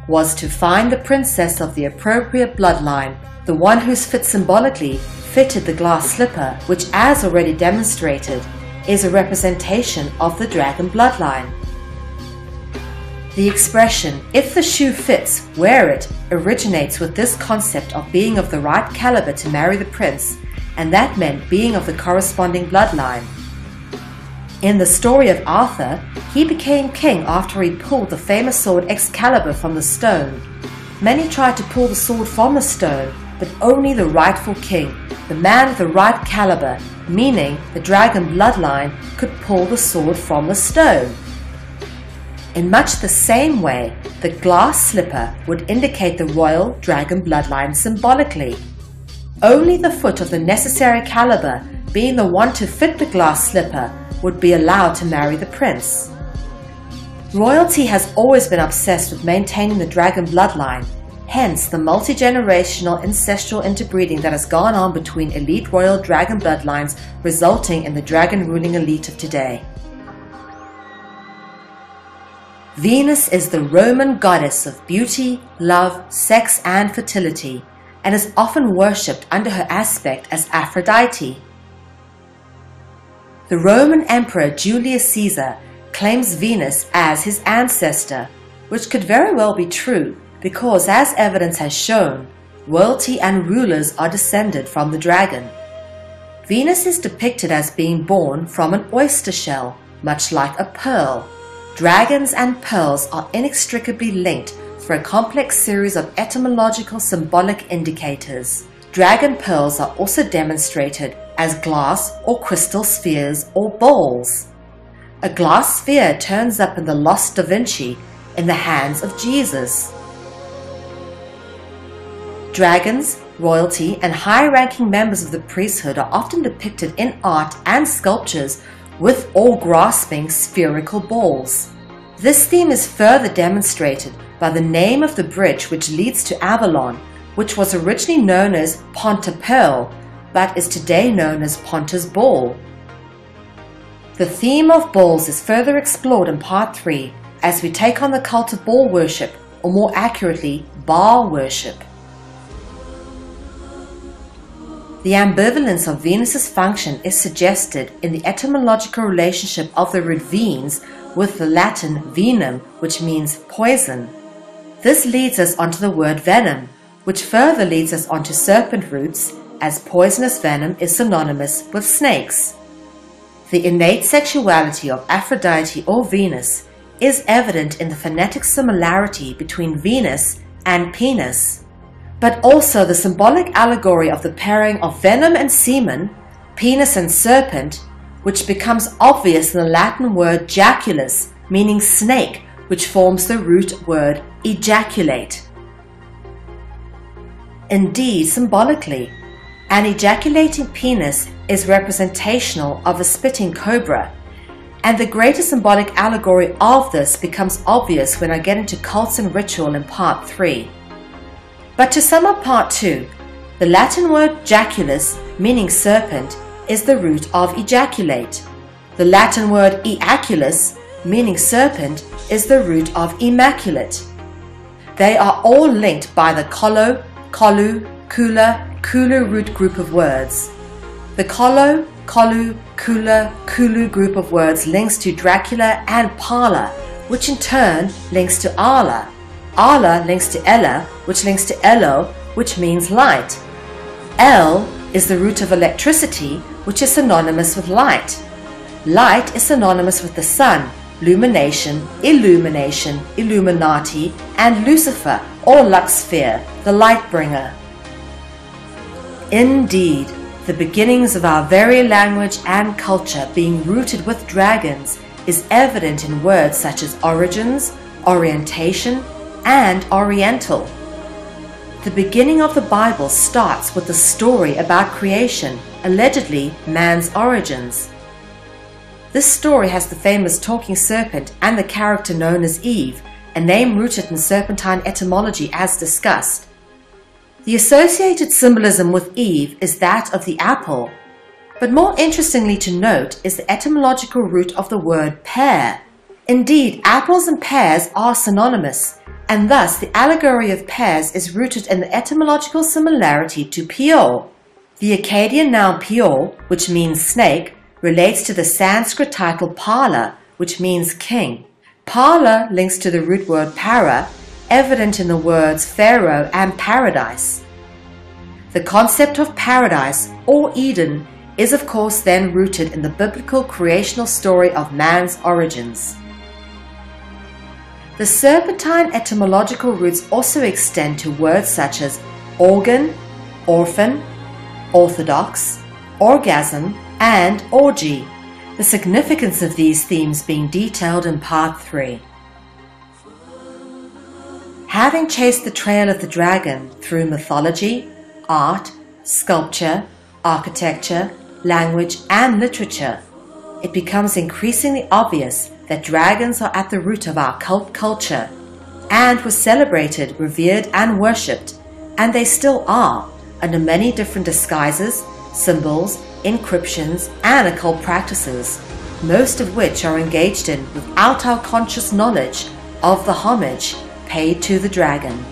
Speaker 1: was to find the princess of the appropriate bloodline, the one whose fit symbolically fitted the glass slipper, which, as already demonstrated, is a representation of the dragon bloodline. The expression, "if the shoe fits, wear it," originates with this concept of being of the right caliber to marry the prince, and that meant being of the corresponding bloodline. In the story of Arthur, he became king after he pulled the famous sword Excalibur from the stone. Many tried to pull the sword from the stone, but only the rightful king, the man of the right caliber, meaning the dragon bloodline, could pull the sword from the stone. In much the same way, the glass slipper would indicate the royal dragon bloodline symbolically. Only the foot of the necessary caliber, being the one to fit the glass slipper, would be allowed to marry the prince. Royalty has always been obsessed with maintaining the dragon bloodline, hence the multi-generational ancestral interbreeding that has gone on between elite royal dragon bloodlines, resulting in the dragon-ruling elite of today. Venus is the Roman goddess of beauty, love, sex, and fertility, and is often worshipped under her aspect as Aphrodite. The Roman Emperor Julius Caesar claims Venus as his ancestor, which could very well be true because, as evidence has shown, royalty and rulers are descended from the dragon. Venus is depicted as being born from an oyster shell, much like a pearl. Dragons and pearls are inextricably linked for a complex series of etymological symbolic indicators. Dragon pearls are also demonstrated as glass or crystal spheres or bowls. A glass sphere turns up in the Lost Da Vinci in the hands of Jesus. Dragons, royalty, and high-ranking members of the priesthood are often depicted in art and sculptures with or grasping spherical balls. This theme is further demonstrated by the name of the bridge which leads to Avalon, which was originally known as Ponta Pearl, but is today known as Ponta's Ball. The theme of bulls is further explored in Part 3 as we take on the cult of bull worship, or more accurately, Baal worship. The ambivalence of Venus's function is suggested in the etymological relationship of the root venes with the Latin venum, which means poison. This leads us onto the word venom, which further leads us onto serpent roots, as poisonous venom is synonymous with snakes. The innate sexuality of Aphrodite or Venus is evident in the phonetic similarity between Venus and penis, but also the symbolic allegory of the pairing of venom and semen, penis and serpent, which becomes obvious in the Latin word jaculus, meaning snake, which forms the root word ejaculate. Indeed, symbolically, an ejaculating penis is representational of a spitting cobra, and the greater symbolic allegory of this becomes obvious when I get into cults and ritual in Part 3. But to sum up Part 2, the Latin word jaculus, meaning serpent, is the root of ejaculate. The Latin word eaculus, meaning serpent, is the root of immaculate. They are all linked by the kolo, kolu, kula, kulu root group of words. The kolo, kolu, kula, kulu group of words links to Dracula and Pala, which in turn links to Ala. Ala links to Ella, which links to Elo, which means light. El is the root of electricity, which is synonymous with light. Light is synonymous with the sun, lumination, illumination, Illuminati, and Lucifer or Lux Sphere, the light bringer. Indeed, the beginnings of our very language and culture being rooted with dragons is evident in words such as origins, orientation, and oriental. The beginning of the Bible starts with the story about creation, allegedly man's origins. This story has the famous talking serpent and the character known as Eve, a name rooted in serpentine etymology as discussed. The associated symbolism with Eve is that of the apple, but more interestingly to note is the etymological root of the word pear. Indeed, apples and pears are synonymous, and thus the allegory of pears is rooted in the etymological similarity to Peor. The Akkadian noun Peor, which means snake, relates to the Sanskrit title Pala, which means king. Pala links to the root word para, evident in the words Pharaoh and paradise. The concept of paradise, or Eden, is of course then rooted in the biblical creational story of man's origins. The serpentine etymological roots also extend to words such as organ, orphan, orthodox, orgasm, and orgy, the significance of these themes being detailed in Part 3. Having chased the trail of the dragon through mythology, art, sculpture, architecture, language, and literature, it becomes increasingly obvious that dragons are at the root of our cult culture and were celebrated, revered, and worshipped, and they still are, under many different disguises, symbols, encryptions, and occult practices, most of which are engaged in without our conscious knowledge of the homage paid to the dragon.